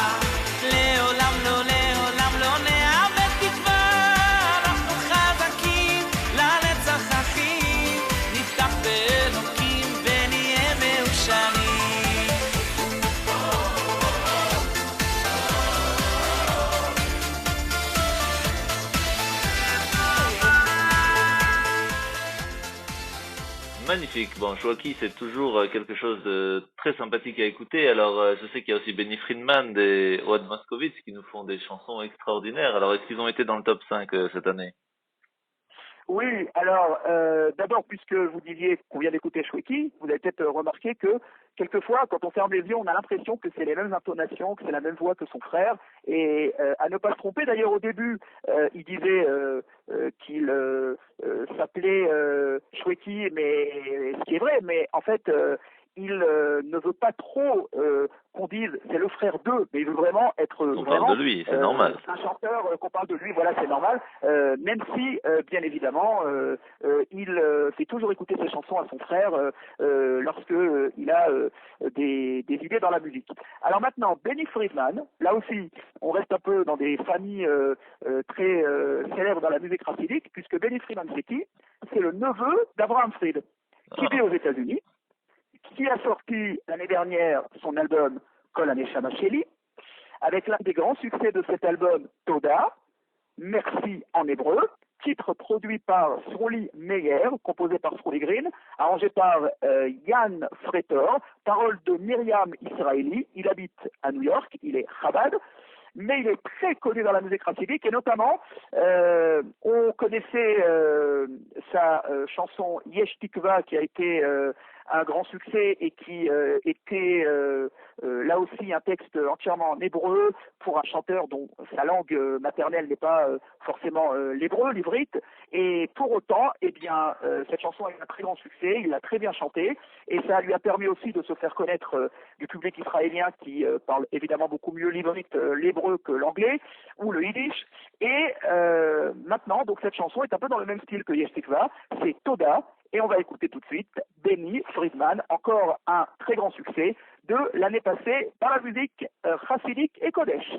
לעולם לא, לעולם לא נאבד תקווה. אנחנו חזקים, לנצח אחים, נפתח באלוקים ונהיה מאושרים. Magnifique. Bon, Chouaki, c'est toujours quelque chose de très sympathique à écouter. Alors, je sais qu'il y a aussi Benny Friedman des Oad Moscovitch qui nous font des chansons extraordinaires. Alors, est-ce qu'ils ont été dans le top 5 cette année? Oui, alors d'abord, puisque vous disiez qu'on vient d'écouter Shweki, vous avez peut-être remarqué que quelquefois, quand on ferme les yeux, on a l'impression que c'est les mêmes intonations, que c'est la même voix que son frère, et à ne pas se tromper. D'ailleurs, au début, il disait qu'il s'appelait Shweki, mais ce qui est vrai, mais en fait, il ne veut pas trop qu'on dise c'est le frère d'eux, mais il veut vraiment être On vraiment parle de lui, c'est normal. un chanteur qu'on parle de lui, voilà, c'est normal. Même si, bien évidemment, il fait toujours écouter ses chansons à son frère lorsque il a des idées dans la musique. Alors maintenant, Benny Friedman, là aussi, on reste un peu dans des familles très célèbres dans la musique chassidique, puisque Benny Friedman, c'est qui? C'est le neveu d'Abraham Fried, qui vit aux États-Unis, qui a sorti l'année dernière son album Kol Haneshama Sheli, avec l'un des grands succès de cet album, Toda, Merci en hébreu, titre produit par Sruli Meyer, composé par Sruli Green, arrangé par Yann Fretor, paroles de Myriam Israeli. Il habite à New York, il est Chabad, mais il est très connu dans la musique chassidique, et notamment, on connaissait sa chanson Yesh Tikva, qui a été un grand succès et qui était là aussi un texte entièrement en hébreu pour un chanteur dont sa langue maternelle n'est pas forcément l'hébreu, l'ivrite, et pour autant, eh bien, cette chanson a eu un très grand succès, il l'a très bien chantée, et ça lui a permis aussi de se faire connaître du public israélien qui parle évidemment beaucoup mieux l'ivrite, l'hébreu que l'anglais, ou le yiddish, et maintenant, donc cette chanson est un peu dans le même style que Yesh Tikva, c'est Toda, et on va écouter tout de suite Benny Friedman, encore un très grand succès de l'année passée dans la musique chassidique et Kodesh.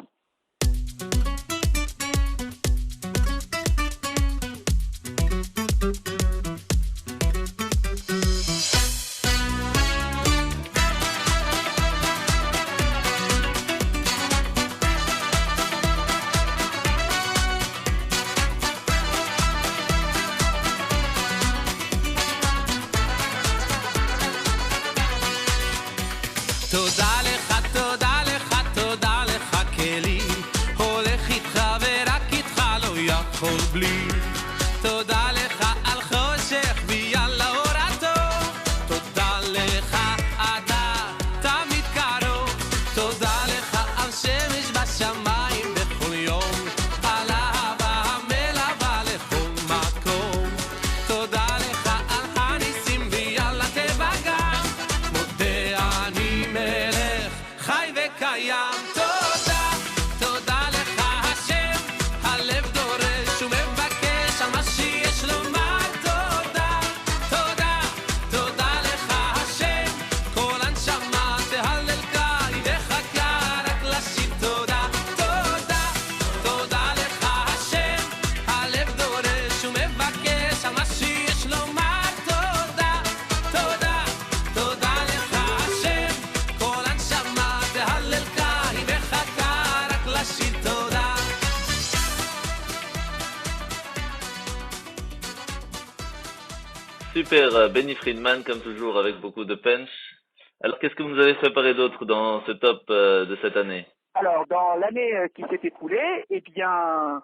Super, Benny Friedman, comme toujours, avec beaucoup de punch. Alors, qu'est-ce que vous avez préparé d'autre dans ce top de cette année? Alors, dans l'année qui s'est écoulée, eh bien,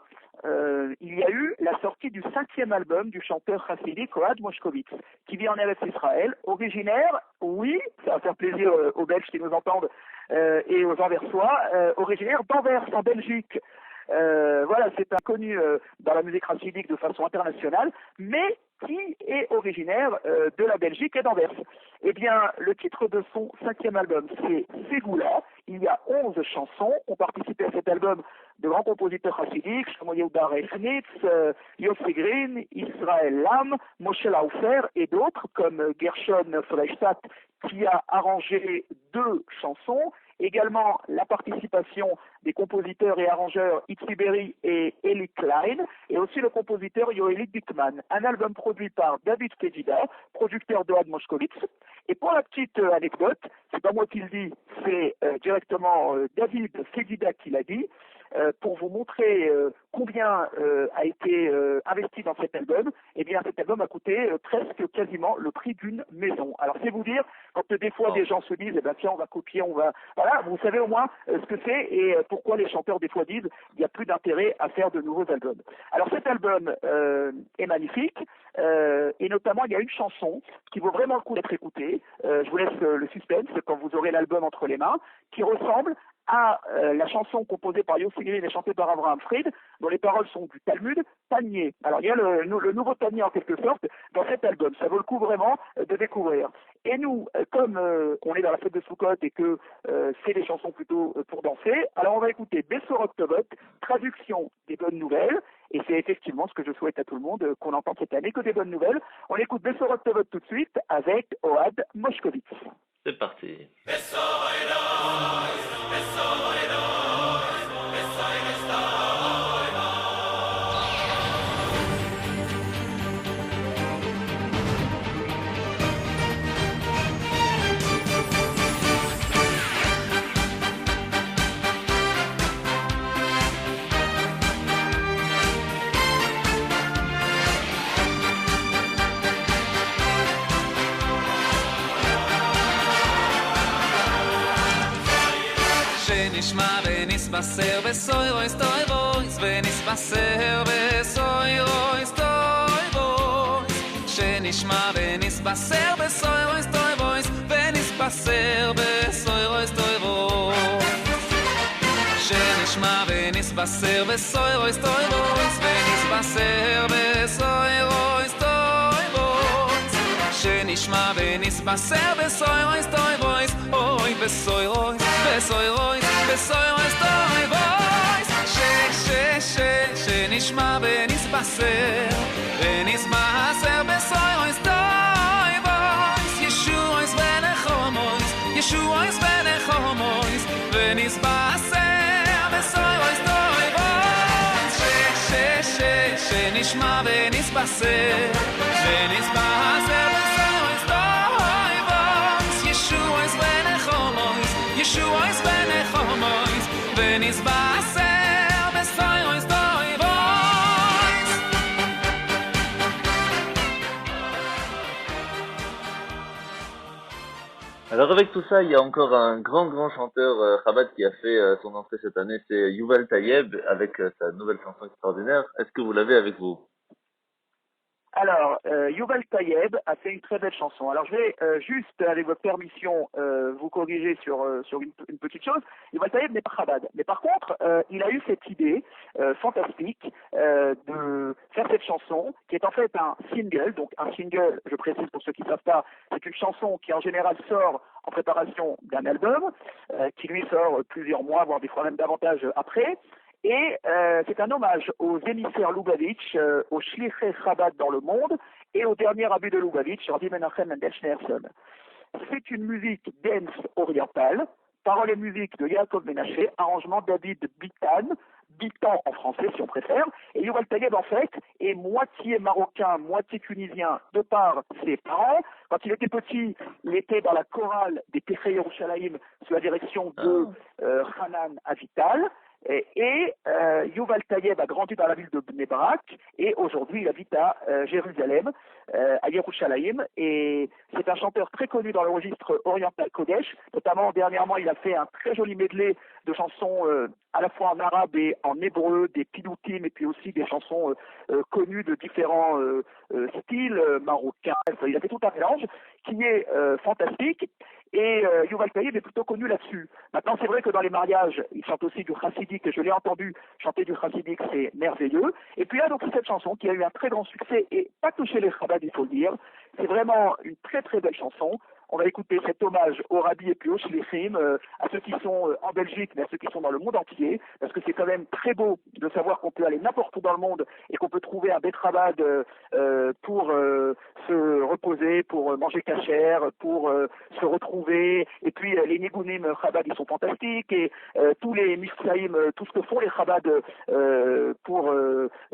il y a eu la sortie du 5e album du chanteur chassidique Ohad Moshkovitz, qui vit en Eretz Israël, originaire, oui, ça va faire plaisir aux Belges qui nous entendent et aux Anversois, originaire d'Anvers, en Belgique. Voilà, c'est inconnu dans la musique chassidique de façon internationale, mais qui est originaire de la Belgique et d'Anvers. Eh bien, le titre de son 5e album, c'est Ségoula. Il y a 11 chansons. Ont participé à cet album de grands compositeurs chassidiques, Shlomo Yehuda Reifnitz, Yossi Green, Israël Lam, Moshe Laufer et d'autres, comme Gershon Freistadt, qui a arrangé 2 chansons. Également la participation des compositeurs et arrangeurs Itzi Berry et Eli Klein, et aussi le compositeur Yoeli Dickman. Un album produit par David Fedida, producteur de Ohad Moshkovitz. Et pour la petite anecdote, c'est pas moi qui le dis, c'est directement David Fedida qui l'a dit, pour vous montrer combien a été investi dans cet album. Eh bien, cet album a coûté presque quasiment le prix d'une maison. Alors, c'est vous dire, quand des fois des gens se disent, eh ben tiens, on va copier, on va... Voilà, vous savez au moins ce que c'est, et pourquoi les chanteurs des fois disent il n'y a plus d'intérêt à faire de nouveaux albums. Alors cet album est magnifique, et notamment il y a une chanson qui vaut vraiment le coup d'être écoutée. Je vous laisse le suspense quand vous aurez l'album entre les mains, qui ressemble à la chanson composée par Yossi Green et chantée par Avraham Fried, dont les paroles sont du Talmud, Tanier. Alors il y a le nouveau Tanier en quelque sorte dans cet album. Ça vaut le coup vraiment de découvrir. Et nous, comme on est dans la fête de Sukkot et que c'est des chansons plutôt pour danser, alors on va écouter Bessorot Tovot, traduction des bonnes nouvelles. Et c'est effectivement ce que je souhaite à tout le monde, qu'on entende cette année, que des bonnes nouvelles. On écoute Bessorot Tovot tout de suite avec Ohad Moshkovitz. C'est parti. שנשמע ונסבשר בסוי רויס טוי רויס ונסבשר בסוי רויס טוי רויס שנשמע ונסבשר בסוי רויס טוי רויס ונסבשר בסוי רויס טוי רויס שנשמע ונסבשר בסוי רויס טוי רויס ונסבשר בסוי רויס טוי רויס שנשמע ונסבשר בסוי רויס טוי רויס אוי בסוי רויס בסוי רויס בסוי רויס טוי רויס שנשמע ונסבשר ונסבשר בסוי רויס טוי רויס ישוע רויס ונחומויס ישוע רויס ונחומויס ונסבשר בסוי רויס טוי רויס שנשמע ונסבשר ונסבשר בסוי רויס טוי רויס ישוע רויס ונחומויס ישוע רויס ונחומויס ונסבשר בסוי רויס טוי רויס. Alors avec tout ça, il y a encore un grand chanteur Chabad qui a fait son entrée cette année, c'est Yuval Tayeb avec sa nouvelle chanson extraordinaire. Est-ce que vous l'avez avec vous? Alors, Yuval Tayeb a fait une très belle chanson. Alors, je vais juste, avec votre permission, vous corriger sur une petite chose. Yuval Tayeb n'est pas Chabad. Mais par contre, il a eu cette idée fantastique de faire cette chanson, qui est en fait un single. Donc, un single, je précise pour ceux qui ne savent pas, c'est une chanson qui en général sort en préparation d'un album, qui lui sort plusieurs mois, voire des fois même davantage après. Et c'est un hommage aux émissaires Lubavitch, aux Shlichei Chabad dans le monde, et au dernier rabbi de Lubavitch, Rabbi Menachem Mendel Schneerson. C'est une musique dance orientale, paroles et musique de Yaakov Menaché, arrangement David Bitan en français si on préfère, et Yuval Tayeb en fait est moitié marocain, moitié tunisien de par ses parents. Quand il était petit, il était dans la chorale des Pechei Yerushalayim sous la direction de Hanan Avital. Et Yuval Tayeb a grandi dans la ville de Bnei Brak et aujourd'hui il habite à Jérusalem, à Yerushalayim, et c'est un chanteur très connu dans le registre oriental Kodesh. Notamment dernièrement il a fait un très joli medley de chansons à la fois en arabe et en hébreu, des piloutim et puis aussi des chansons connues de différents styles marocains. Il a fait tout un mélange qui est fantastique. Et Yuval Tayeb est plutôt connu là-dessus. Maintenant, c'est vrai que dans les mariages, il chante aussi du chassidique, et je l'ai entendu chanter du chassidique, c'est merveilleux. Et puis là, donc, cette chanson qui a eu un très grand succès et pas touché les Chabad, il faut le dire. C'est vraiment une très très belle chanson. On va écouter cet hommage au Rabbi et puis aux Shlichim, à ceux qui sont en Belgique, mais à ceux qui sont dans le monde entier, parce que c'est quand même très beau de savoir qu'on peut aller n'importe où dans le monde et qu'on peut trouver un Bet Chabad pour se reposer, pour manger kasher, pour se retrouver. Et puis les Nigunim Chabad, ils sont fantastiques, et tous les Mifsaïm, tout ce que font les Chabad pour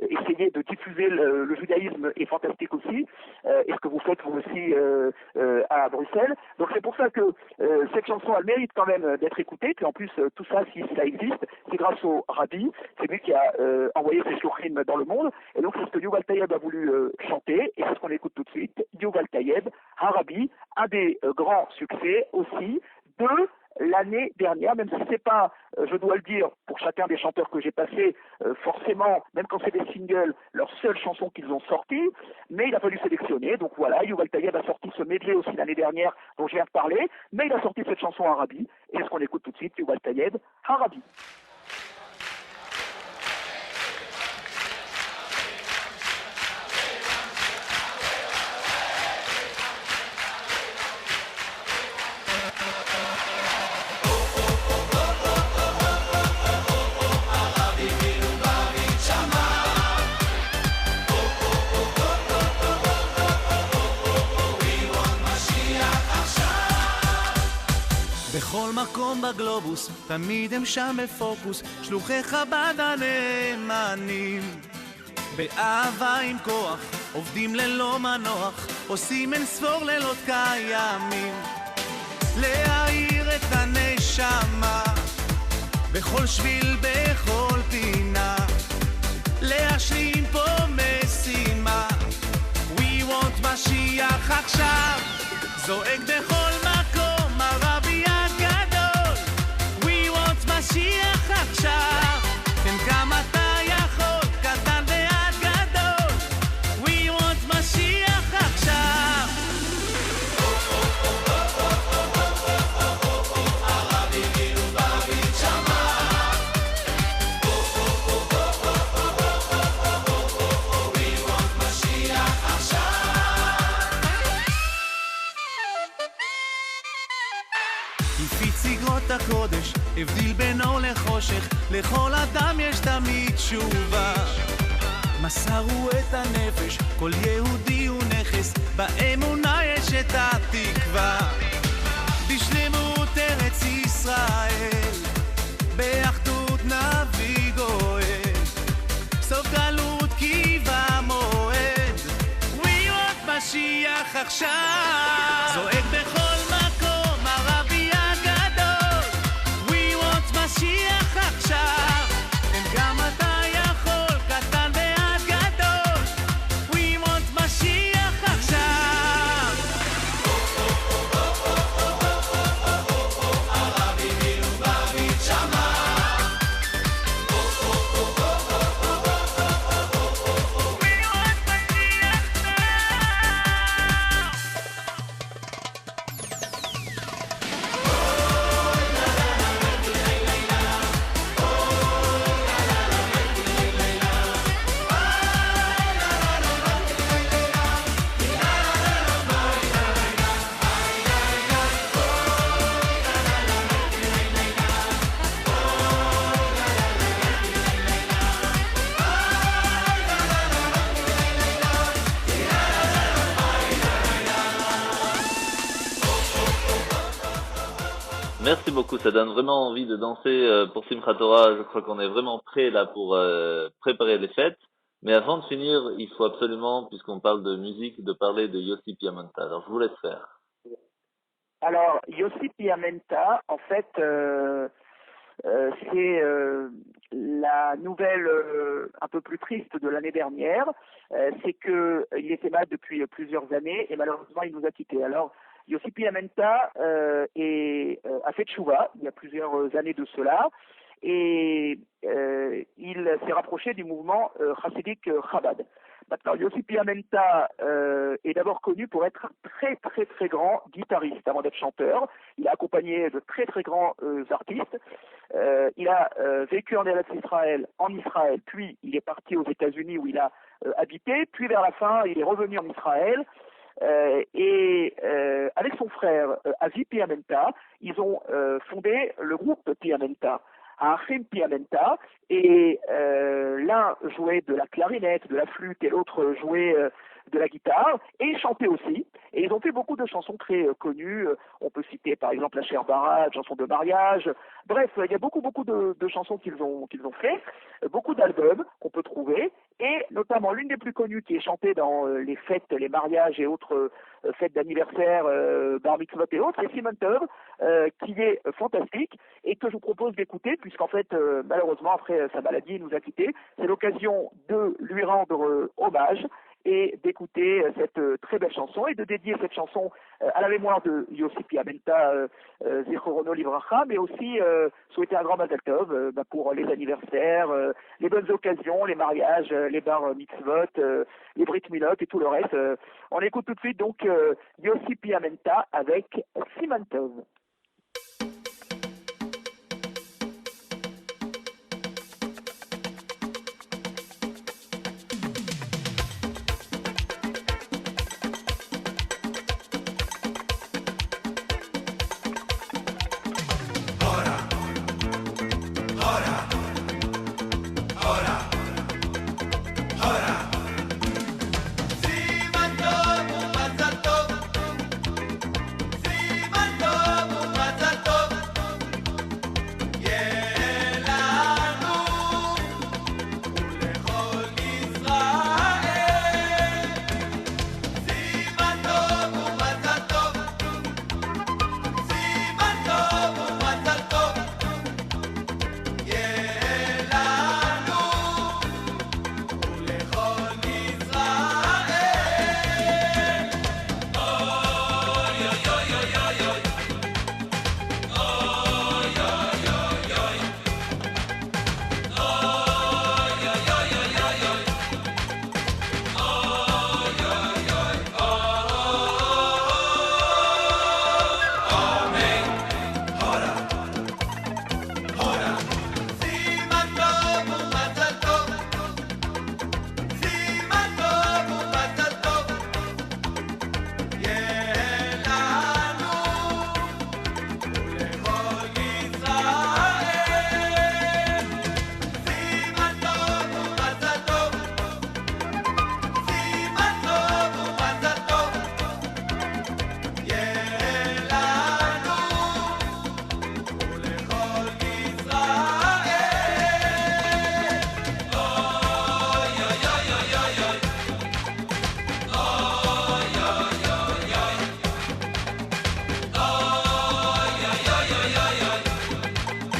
essayer de diffuser le judaïsme est fantastique aussi, et ce que vous faites vous aussi à Bruxelles. Donc c'est pour ça que cette chanson elle mérite quand même d'être écoutée. Puis en plus tout ça, si ça existe, c'est grâce au Rabbi, c'est lui qui a envoyé ses shluchim dans le monde, et donc c'est ce que Yuval Tayeb a voulu chanter, et c'est ce qu'on écoute tout de suite. Yuval Tayeb, un Rabbi, un des grands succès aussi de l'année dernière, même si c'est pas, je dois le dire, pour chacun des chanteurs que j'ai passés, forcément, même quand c'est des singles, leur seule chanson qu'ils ont sortie, mais il a fallu sélectionner. Donc voilà, Yuval Tayeb a sorti ce medley aussi l'année dernière dont je viens de parler, mais il a sorti cette chanson Arabi, et ce qu'on écoute tout de suite, Yuval Tayeb, Arabi. בכל מקום בגלובוס, תמיד הם שם בפוקוס, שלוחי חב"ד הנאמנים. באהבה עם כוח, עובדים ללא מנוח, עושים אין ספור לילות קיימים. להאיר את הנשמה, בכל שביל, בכל פינה, להשלים פה משימה. We want משיח עכשיו, זועק בכל מקום, הרבי הגדול. We want משיח עכשיו, כן כמה אתה יכול, קטן ועד גדול. We want משיח עכשיו. הרבי מלובביץ' שמע. We want משיח עכשיו. הפיץ איגרות הקודש, הבדיל בינו לחושך, לכל אדם יש תמיד תשובה. מסרו את הנפש, כל יהודי הוא נכס, באמונה יש את התקווה. בשלמות ארץ ישראל, באחדות נביא גואל, סוף גלות קיבה מועד. We want משיח עכשיו, זועק בכל מקום, הרבי הגדול. We want משיח עכשיו, כן גם אתה יכול, קטן ועד גדול. We want משיח עכשיו. הרבי מלובביץ' שמע. We want משיח Merci beaucoup, ça donne vraiment envie de danser pour Simchat Torah. Je crois qu'on est vraiment prêt là pour préparer les fêtes. Mais avant de finir, il faut absolument, puisqu'on parle de musique, de parler de Yossi Piamenta. Alors je vous laisse faire. Alors, Yossi Piamenta, en fait, c'est la nouvelle un peu plus triste de l'année dernière. C'est que il était malade depuis plusieurs années et malheureusement il nous a quittés. Alors, Yossi Piamenta a fait tchouva il y a plusieurs années de cela et il s'est rapproché du mouvement chassidique Chabad. Maintenant, Yossi Piamenta est d'abord connu pour être un très très très grand guitariste avant d'être chanteur. Il a accompagné de très très grands artistes. Il a vécu en Eretz Israël, puis il est parti aux États-Unis où il a habité, puis vers la fin il est revenu en Israël. Avec son frère Avi Piamenta, ils ont fondé le groupe Piamenta, Achim Piamenta, et l'un jouait de la clarinette, de la flûte, et l'autre jouait de la guitare, et ils chantaient aussi, et ils ont fait beaucoup de chansons très connues. On peut citer par exemple la Cher Barat, chanson de mariage. Bref, il y a beaucoup de chansons qu'ils ont fait, beaucoup d'albums qu'on peut trouver, et notamment l'une des plus connues qui est chantée dans les fêtes, les mariages et autres fêtes d'anniversaire, bar mitzvot et autres, c'est Simon Tov, qui est fantastique et que je vous propose d'écouter puisqu'en fait, malheureusement, après sa maladie, il nous a quittés. C'est l'occasion de lui rendre hommage et d'écouter cette très belle chanson et de dédier cette chanson à la mémoire de Yossi Piamenta Zichrono Livracha, mais aussi souhaiter un grand Mazel Tov pour les anniversaires, les bonnes occasions, les mariages, les bar mitzvot, les brit milot et tout le reste. On écoute tout de suite donc Yossi Piamenta avec Siman Tov. סימן טוב ומזל טוב, סימן טוב ומזל טוב, יהיה לנו ולכל ישראל. סימן טוב ומזל טוב, סימן טוב ומזל טוב, יהיה לנו ולכל ישראל. אוי אוי אוי אוי אוי אוי, אוי אוי אוי אוי, אוי אוי אוי אוי אוי, סימן טוב ומזל טוב, סימן טוב ומזל טוב, יהיה לנו ולכל ישראל. סימן טוב ומזל טוב, סימן טוב ומזל טוב, יהיה לנו ולכל ישראל. אוי אוי אוי אוי אוי אוי, אוי אוי אוי אוי, אוי אוי אוי אוי אוי,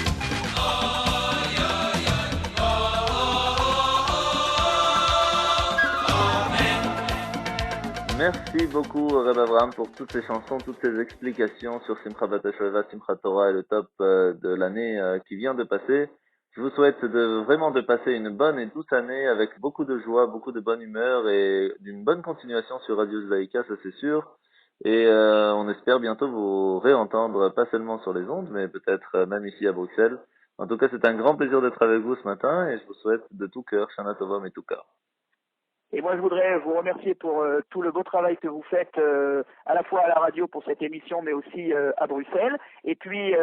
Merci beaucoup Reb Abraham pour toutes ces chansons, toutes ces explications sur Simchat Bat HaShoeva, Simchat Torah et le top de l'année qui vient de passer. Je vous souhaite vraiment de passer une bonne et douce année avec beaucoup de joie, beaucoup de bonne humeur et d'une bonne continuation sur Radio Zvaïka, ça c'est sûr. Et on espère bientôt vous réentendre, pas seulement sur les ondes, mais peut-être même ici à Bruxelles. En tout cas, c'est un grand plaisir d'être avec vous ce matin et je vous souhaite de tout cœur, Shana Tova et tout cœur. Et moi, je voudrais vous remercier pour tout le beau travail que vous faites à la fois à la radio pour cette émission, mais aussi à Bruxelles. Et puis,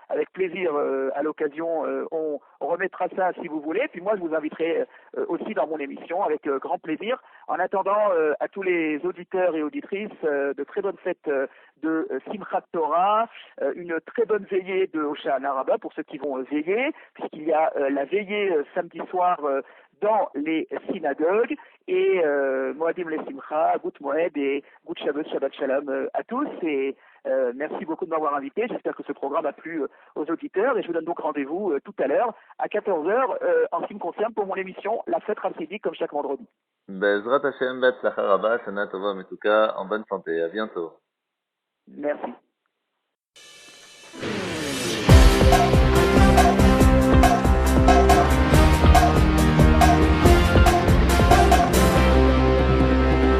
avec plaisir, à l'occasion, on remettra ça si vous voulez. Puis moi, je vous inviterai aussi dans mon émission avec grand plaisir. En attendant, à tous les auditeurs et auditrices, de très bonnes fêtes de Simchat Torah, une très bonne veillée de Hoshana Rabbah pour ceux qui vont veiller, puisqu'il y a la veillée samedi soir dans les synagogues, et Moadim Lesimcha, Gut Moed et Gut Shabbos, Shabbat Shalom à tous, et merci beaucoup de m'avoir invité. J'espère que ce programme a plu aux auditeurs, et je vous donne donc rendez-vous tout à l'heure à 14h en ce qui me concerne pour mon émission La Fête Rhapsodique, comme chaque vendredi. Bezrat Hashem, Betzlacha Rabba, Shana Tova et tout cas, en bonne santé. À bientôt. Merci.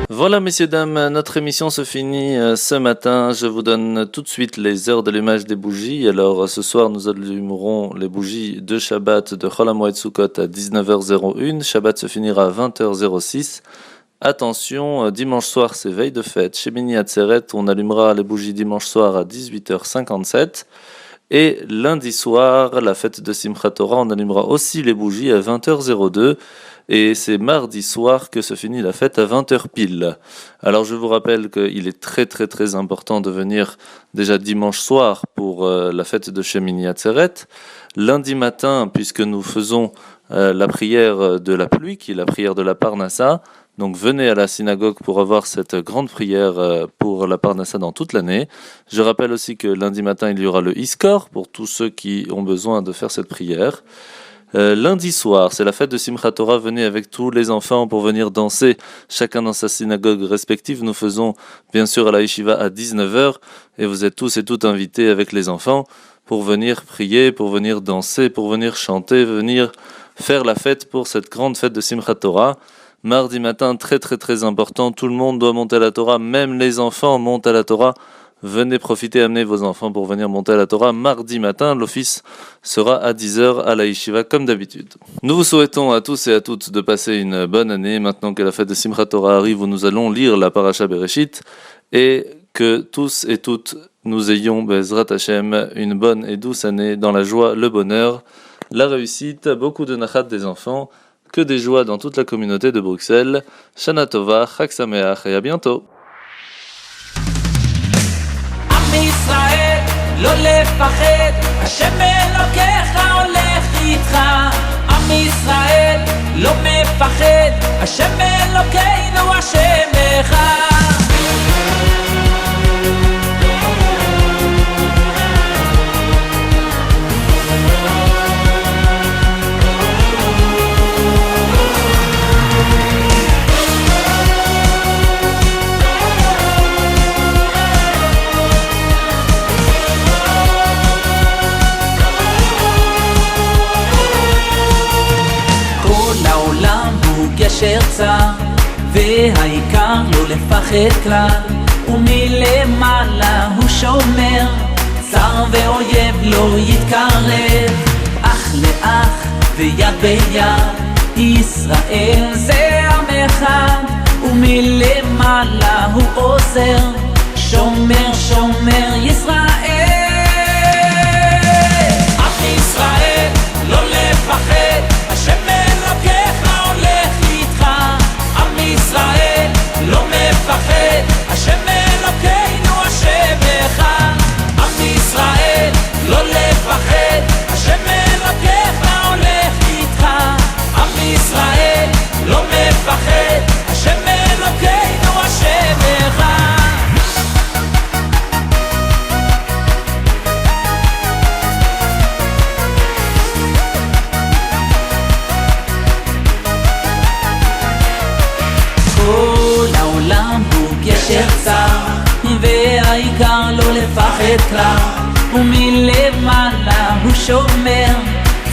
Voilà, messieurs, dames, notre émission se finit ce matin. Je vous donne tout de suite les heures d'allumage des bougies. Alors, ce soir, nous allumerons les bougies de Shabbat de Chol HaMoed Sukkot à 19h01. Shabbat se finira à 20h06. Attention, dimanche soir, c'est veille de fête. Chez Mini Atzeret, on allumera les bougies dimanche soir à 18h57. Et lundi soir, la fête de Simchat Torah, on allumera aussi les bougies à 20h02. Et c'est mardi soir que se finit la fête à 20h pile. Alors je vous rappelle qu'il est très très très important de venir déjà dimanche soir pour la fête de Shemini Atzeret. Lundi matin, puisque nous faisons la prière de la pluie, qui est la prière de la Parnassa. Donc venez à la synagogue pour avoir cette grande prière pour la Parnassa dans toute l'année. Je rappelle aussi que lundi matin, il y aura le Iskor pour tous ceux qui ont besoin de faire cette prière. Lundi soir, c'est la fête de Simchat Torah. Venez avec tous les enfants pour venir danser, chacun dans sa synagogue respective. Nous faisons bien sûr à la Yeshiva à 19h et vous êtes tous et toutes invités avec les enfants pour venir prier, pour venir danser, pour venir chanter, venir faire la fête pour cette grande fête de Simchat Torah. Mardi matin, très très très important, tout le monde doit monter à la Torah, même les enfants montent à la Torah. Venez profiter, amenez vos enfants pour venir monter à la Torah. Mardi matin, l'office sera à 10h à la Yeshiva comme d'habitude. Nous vous souhaitons à tous et à toutes de passer une bonne année. Maintenant que la fête de Simchat Torah arrive, où nous allons lire la Parasha Bereshit, et que tous et toutes nous ayons, Bezrat Hashem, une bonne et douce année dans la joie, le bonheur, la réussite, beaucoup de nachat des enfants, que des joies dans toute la communauté de Bruxelles. Shana Tova, Chag Sameach et à bientôt. ישראל, לא לפחד, השם אלוקיך הולך איתך. עם ישראל, לא מפחד, השם אלוקינו השם אחד. גשר צר, והעיקר לא לפחד כלל, ומלמעלה הוא שומר, צר ואויב לא יתקרב, אח לאח ויד ביד, ישראל זה עם אחד, ומלמעלה הוא עוזר, שומר שומר ישראל. עם ישראל לא לפחד, השם אלוקיך ישראל לא מפחד, השם אלוקינו השם אחד. עם ישראל לא לפחד, השם אלוקיך הולך איתך. עם ישראל לא מפחד, השם אלוקינו השם אחד. והעיקר לא לפחד כלל, ומלמעלה הוא שומר,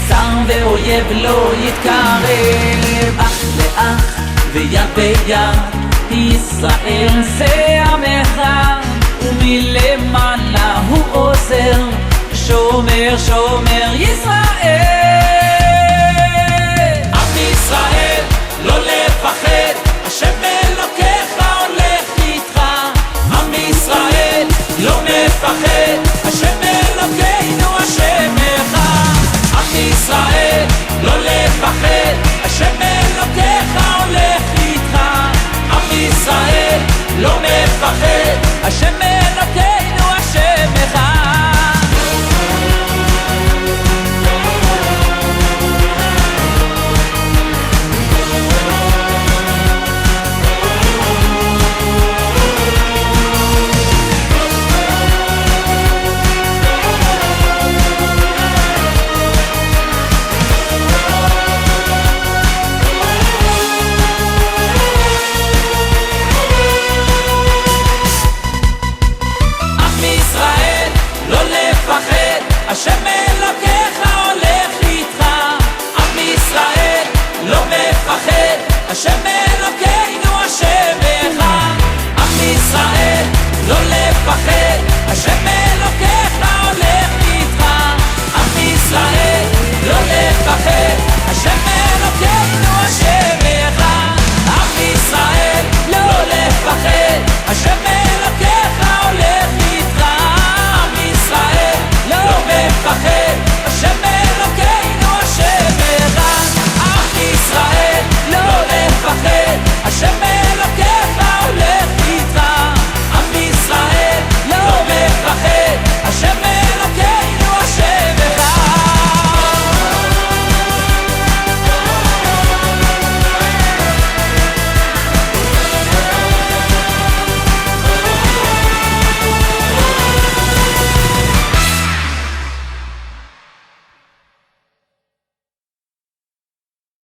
צר ואויב לא יתקרב, אח לאח ויד ביד, ישראל זה עם אחד, ומלמעלה הוא עוזר, שומר שומר ישראל. עם ישראל לא לפחד, השם אלוקיך הולך איתך. עם ישראל לא מפחד, השם אלוקינו השם אחד. עם ישראל לא לפחד, השם אלוקיך הולך איתך. עם ישראל לא מפחד, השם אלוקינו השם אחד. השם אלוקיך הולך איתך. עם ישראל לא מפחד, השם